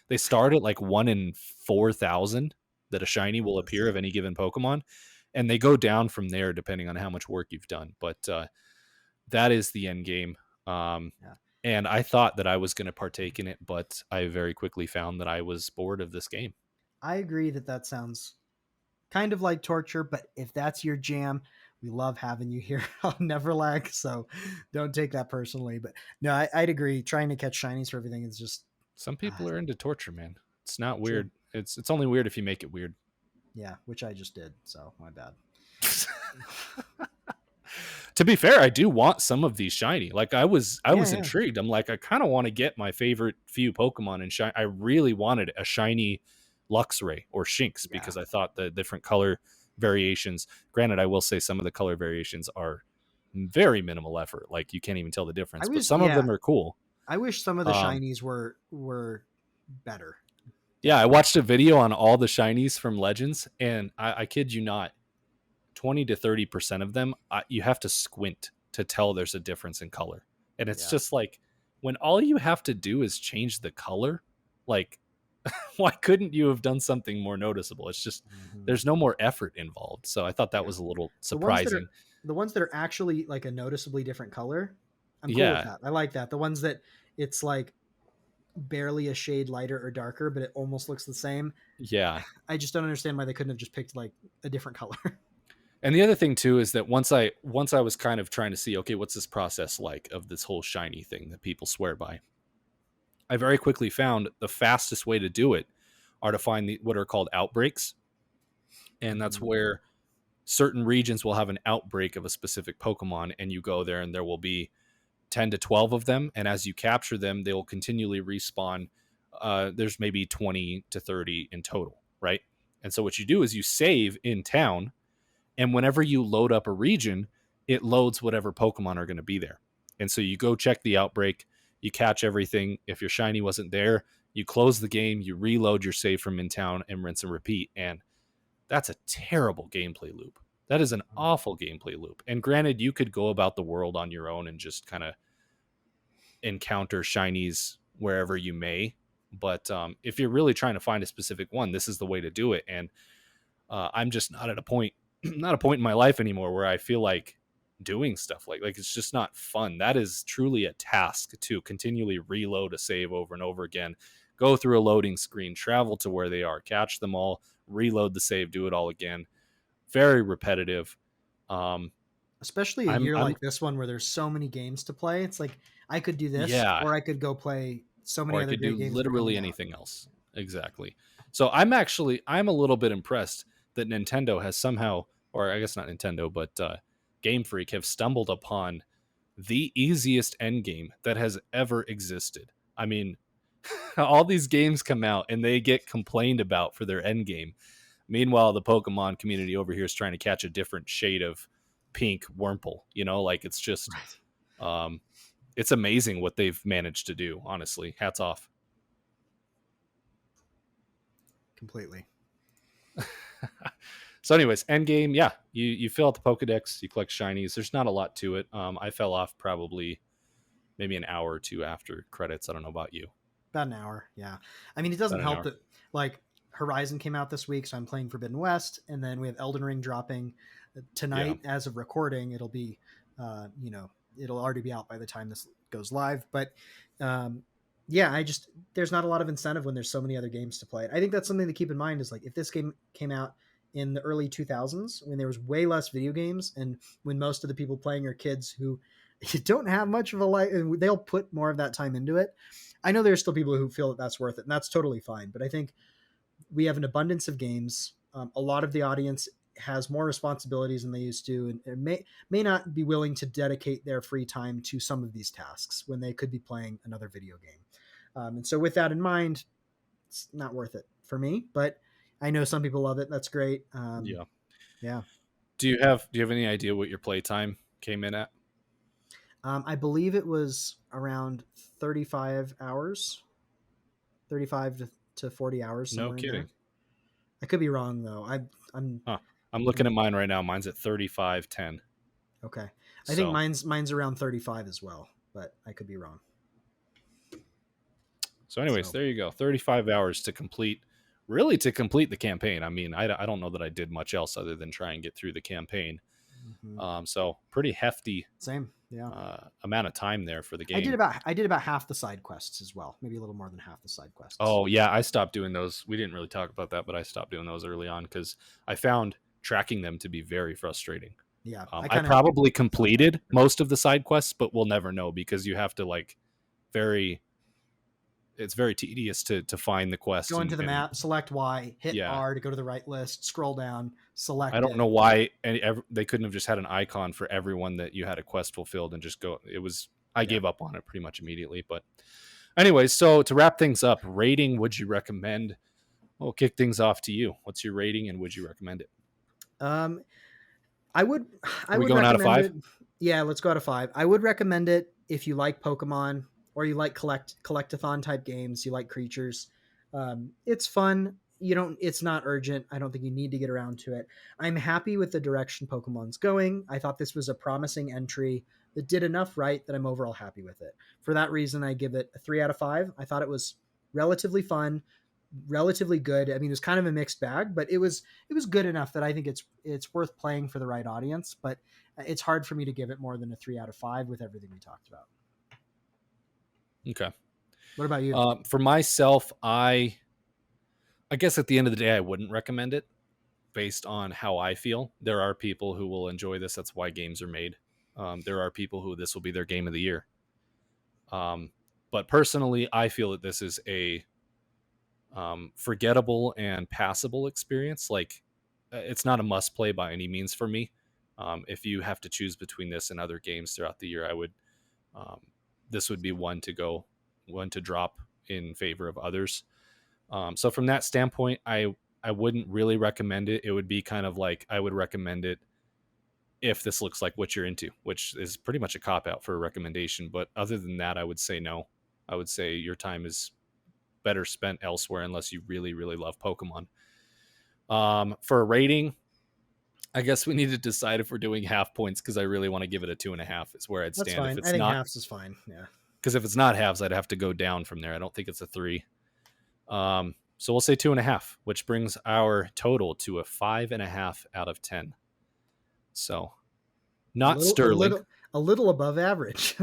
they start at like 1 in 4,000 that a shiny will appear of any given Pokemon, and they go down from there depending on how much work you've done. But that is the end game. Um, Yeah. and I thought that I was going to partake in it, but I very quickly found that I was bored of this game. I agree that that sounds kind of like torture, but if that's your jam, we love having you here on NeverLag. So don't take that personally. But no, I'd agree. Trying to catch shinies for everything is just Some ah, people are into torture, man. It's not true. weird. It's only weird if you make it weird. Yeah, which I just did. So my bad. To be fair, I do want some of these shiny. Like I Yeah, was yeah, intrigued. I'm like, I kind of want to get my favorite few Pokemon and shine. I really wanted a shiny Luxray or Shinx yeah. because I thought the different color variations. Granted, I will say some of the color variations are very minimal effort. Like you can't even tell the I difference, but wish. some of Yeah, them are cool. I wish some of the Um, shinies were better. yeah, I Definitely. watched a video on all the shinies from Legends, and I kid you not, 20 to 30% of them, you have to squint to tell there's a difference in color. And it's Yeah. just like, when all you have to do is change the color, like, why couldn't you have done something more noticeable? It's just, Mhm. there's no more effort involved. So I thought that Yeah. was a little The ones that surprising. are the ones that are actually like a noticeably different color, I'm cool with Yeah. that. I like that. The ones that it's like barely a shade lighter or darker, but it almost looks the same. Yeah. I just don't understand why they couldn't have just picked like a different color. And the other thing too is that once I was kind of trying to see, okay, what's this process like of this whole shiny thing that people swear by, I very quickly found the fastest way to do it are to find what are called outbreaks. And that's Mhm. where certain regions will have an outbreak of a specific Pokemon, and you go there and there will be 10 to 12 of them. And as you capture them, they will continually respawn. There's maybe 20 to 30 in total, right? And so what you do is you save in town, and whenever you load up a region, it loads whatever Pokemon are going to be there. And so you go check the outbreak, you catch everything. If your shiny wasn't there, you close the game, you reload your save from in town, and rinse and repeat. And that's a terrible gameplay loop. That is an awful gameplay loop. And granted, you could go about the world on your own and just kind of encounter shinies wherever you may. But if you're really trying to find a specific one, this is the way to do it. And I'm just not at a point, not a point in my life anymore where I feel like doing stuff like it's just not fun. That is truly a task to continually reload a save over and over again, go through a loading screen, travel to where they are, catch them all, reload the save, do it all again. Very repetitive. Um, Especially a year I'm like this one where there's so many games to play. It's like I could do this yeah, or I could go play so or many I other could do great games that are coming literally out. anything else. Exactly. So I'm a little bit impressed that Nintendo has somehow, or I guess not Nintendo, but Game Freak have stumbled upon the easiest end game that has ever existed. I mean, all these games come out and they get complained about for their end game. Meanwhile, the Pokemon community over here is trying to catch a different shade of pink Wurmple. You know, like it's just Right. um, it's amazing what they've managed to do. Honestly, hats off. Completely. So, anyways, end game, yeah, you fill out the Pokedex, you collect shinies. There's not a lot to it. I fell off probably maybe an hour or two after credits. I don't know about you. About an hour. Yeah. I mean, it doesn't About an help hour. that like Horizon came out this week, so I'm playing Forbidden West, and then we have Elden Ring dropping Yeah. tonight. As of recording, it'll be, it'll already be out by the time this goes live. But um, yeah, there's not a lot of incentive when there's so many other games to play. I think that's something to keep in mind. Is like if this game came out in the early 2000s when there was way less video games and when most of the people playing are kids who don't have much of a life, and they'll put more of that time into it. I know there's still people who feel that that's worth it, and that's totally fine. But I think we have an abundance of games. A lot of the audience has more responsibilities than they used to, and may not be willing to dedicate their free time to some of these tasks when they could be playing another video game. And so, with that in mind, it's not worth it for me. But I know some people love it. That's great. Yeah. Yeah. Do you have any idea what your playtime came in at? I believe it was around 35 hours, 35 to 40 hours, No somewhere in there. kidding. I could be wrong though. I'm Huh. I'm looking at I'm mine right now. Mine's at 35:10. okay. I think So, mine's around 35 as well, but I could be wrong. anyways, So there you go. 35 hours to complete, really to complete the campaign. I mean, I don't know that I did much else other than try and get through the campaign. mhm. So pretty hefty Same, yeah. amount of time there for the I did game. about I did about half the side quests as well, maybe a little more than half the side quests. Oh yeah, I stopped doing those. We didn't really talk about that, but I stopped doing those early on because I found tracking them to be very frustrating. Yeah, I I probably stopped that. completed most of the side quests, but we'll never know because you have to like very. It's very tedious to find the quest Go into the and map, select Y, hit yeah. R to go to the right list, scroll down, I select don't it. know why they couldn't have just had an icon for everyone that you had a quest fulfilled and just go. It was I Yeah. gave up on it pretty much immediately. But anyways, so to wrap things up, rating would you recommend? We'll kick things off to you. What's your rating and would you recommend it? Um, I would I Are we would going out of recommend five? it. Yeah, let's go out of 5. I would recommend it if you like Pokemon or you like collectathon type games, you like creatures. It's fun. You don't it's not urgent. I don't think you need to get around to it. I'm happy with the direction Pokemon's going. I thought this was a promising entry that did enough right that I'm overall happy with it. For that reason, I give it a 3 out of 5. I thought it was relatively fun, relatively good. I mean, it was kind of a mixed bag, but it was good enough that I think it's worth playing for the right audience. But it's hard for me to give it more than a 3 out of 5 with everything we talked about. Okay. What about you? For myself, I guess at the end of the day, I wouldn't recommend it based on how I feel. There are people who will enjoy this. That's why games are made. There are people who this will be their game of the year. But personally, I feel that this is a forgettable and passable experience. Like, it's not a must play by any means for me. If you have to choose between this and other games throughout the year, I would. This would be one to drop in favor of others. So from that standpoint, I wouldn't really recommend it. It would be kind of like I would recommend it if this looks like what you're into, which is pretty much a cop out for a recommendation. But other than that, I would say no. I would say your time is better spent elsewhere unless you really, really love Pokemon. For a rating, I guess we need to decide if we're doing half points, because I really want to give it a 2.5 is where I'd That's stand. fine. If it's I think not, halves is fine. Yeah. because if it's not halves, I'd have to go down from there. I don't think it's a 3. So we'll say 2.5, which brings our total to a 5.5 out of 10. So not sterling. A little above average.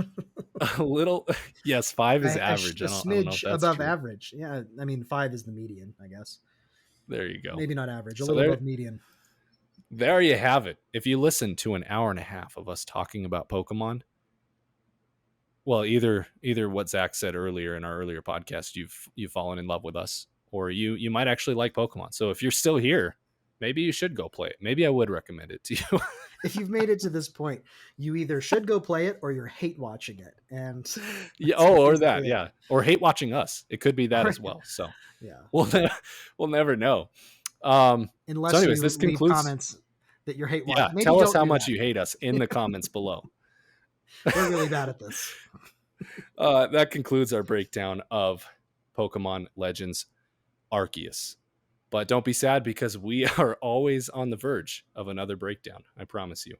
A little, yes, 5 is a average. I don't know smidge if that's above true. average. Yeah, I mean 5 is the median, I guess. There you go. Maybe not average, a So little above median. There you have it. If you listen to an hour and a half of us talking about Pokemon, well, either what Zach said earlier in our earlier podcast, you've fallen in love with us, or you might actually like Pokemon. So if you're still here, maybe you should go play it. Maybe I would recommend it to you. If you've made it to this point, you either should go play it or you're hate watching it. And yeah, or that, yeah, or hate watching us. It could be that as well. So yeah, we'll never know. Unless so anyways, you this leave concludes comments that you're hate watching. Yeah, Maybe tell us how do much that. you hate us in the comments below. We're really bad at this. That concludes our breakdown of Pokemon Legends Arceus. But don't be sad, because we are always on the verge of another breakdown. I promise you.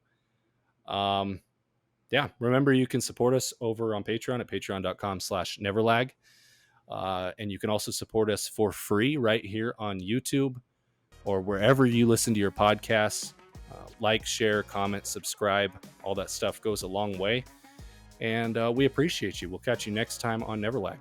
Yeah, remember you can support us over on Patreon at patreon.com/NeverLag. And you can also support us for free right here on YouTube or wherever you listen to your podcasts. Like, share, comment, subscribe. All that stuff goes a long way. And we appreciate you. We'll catch you next time on NeverLag.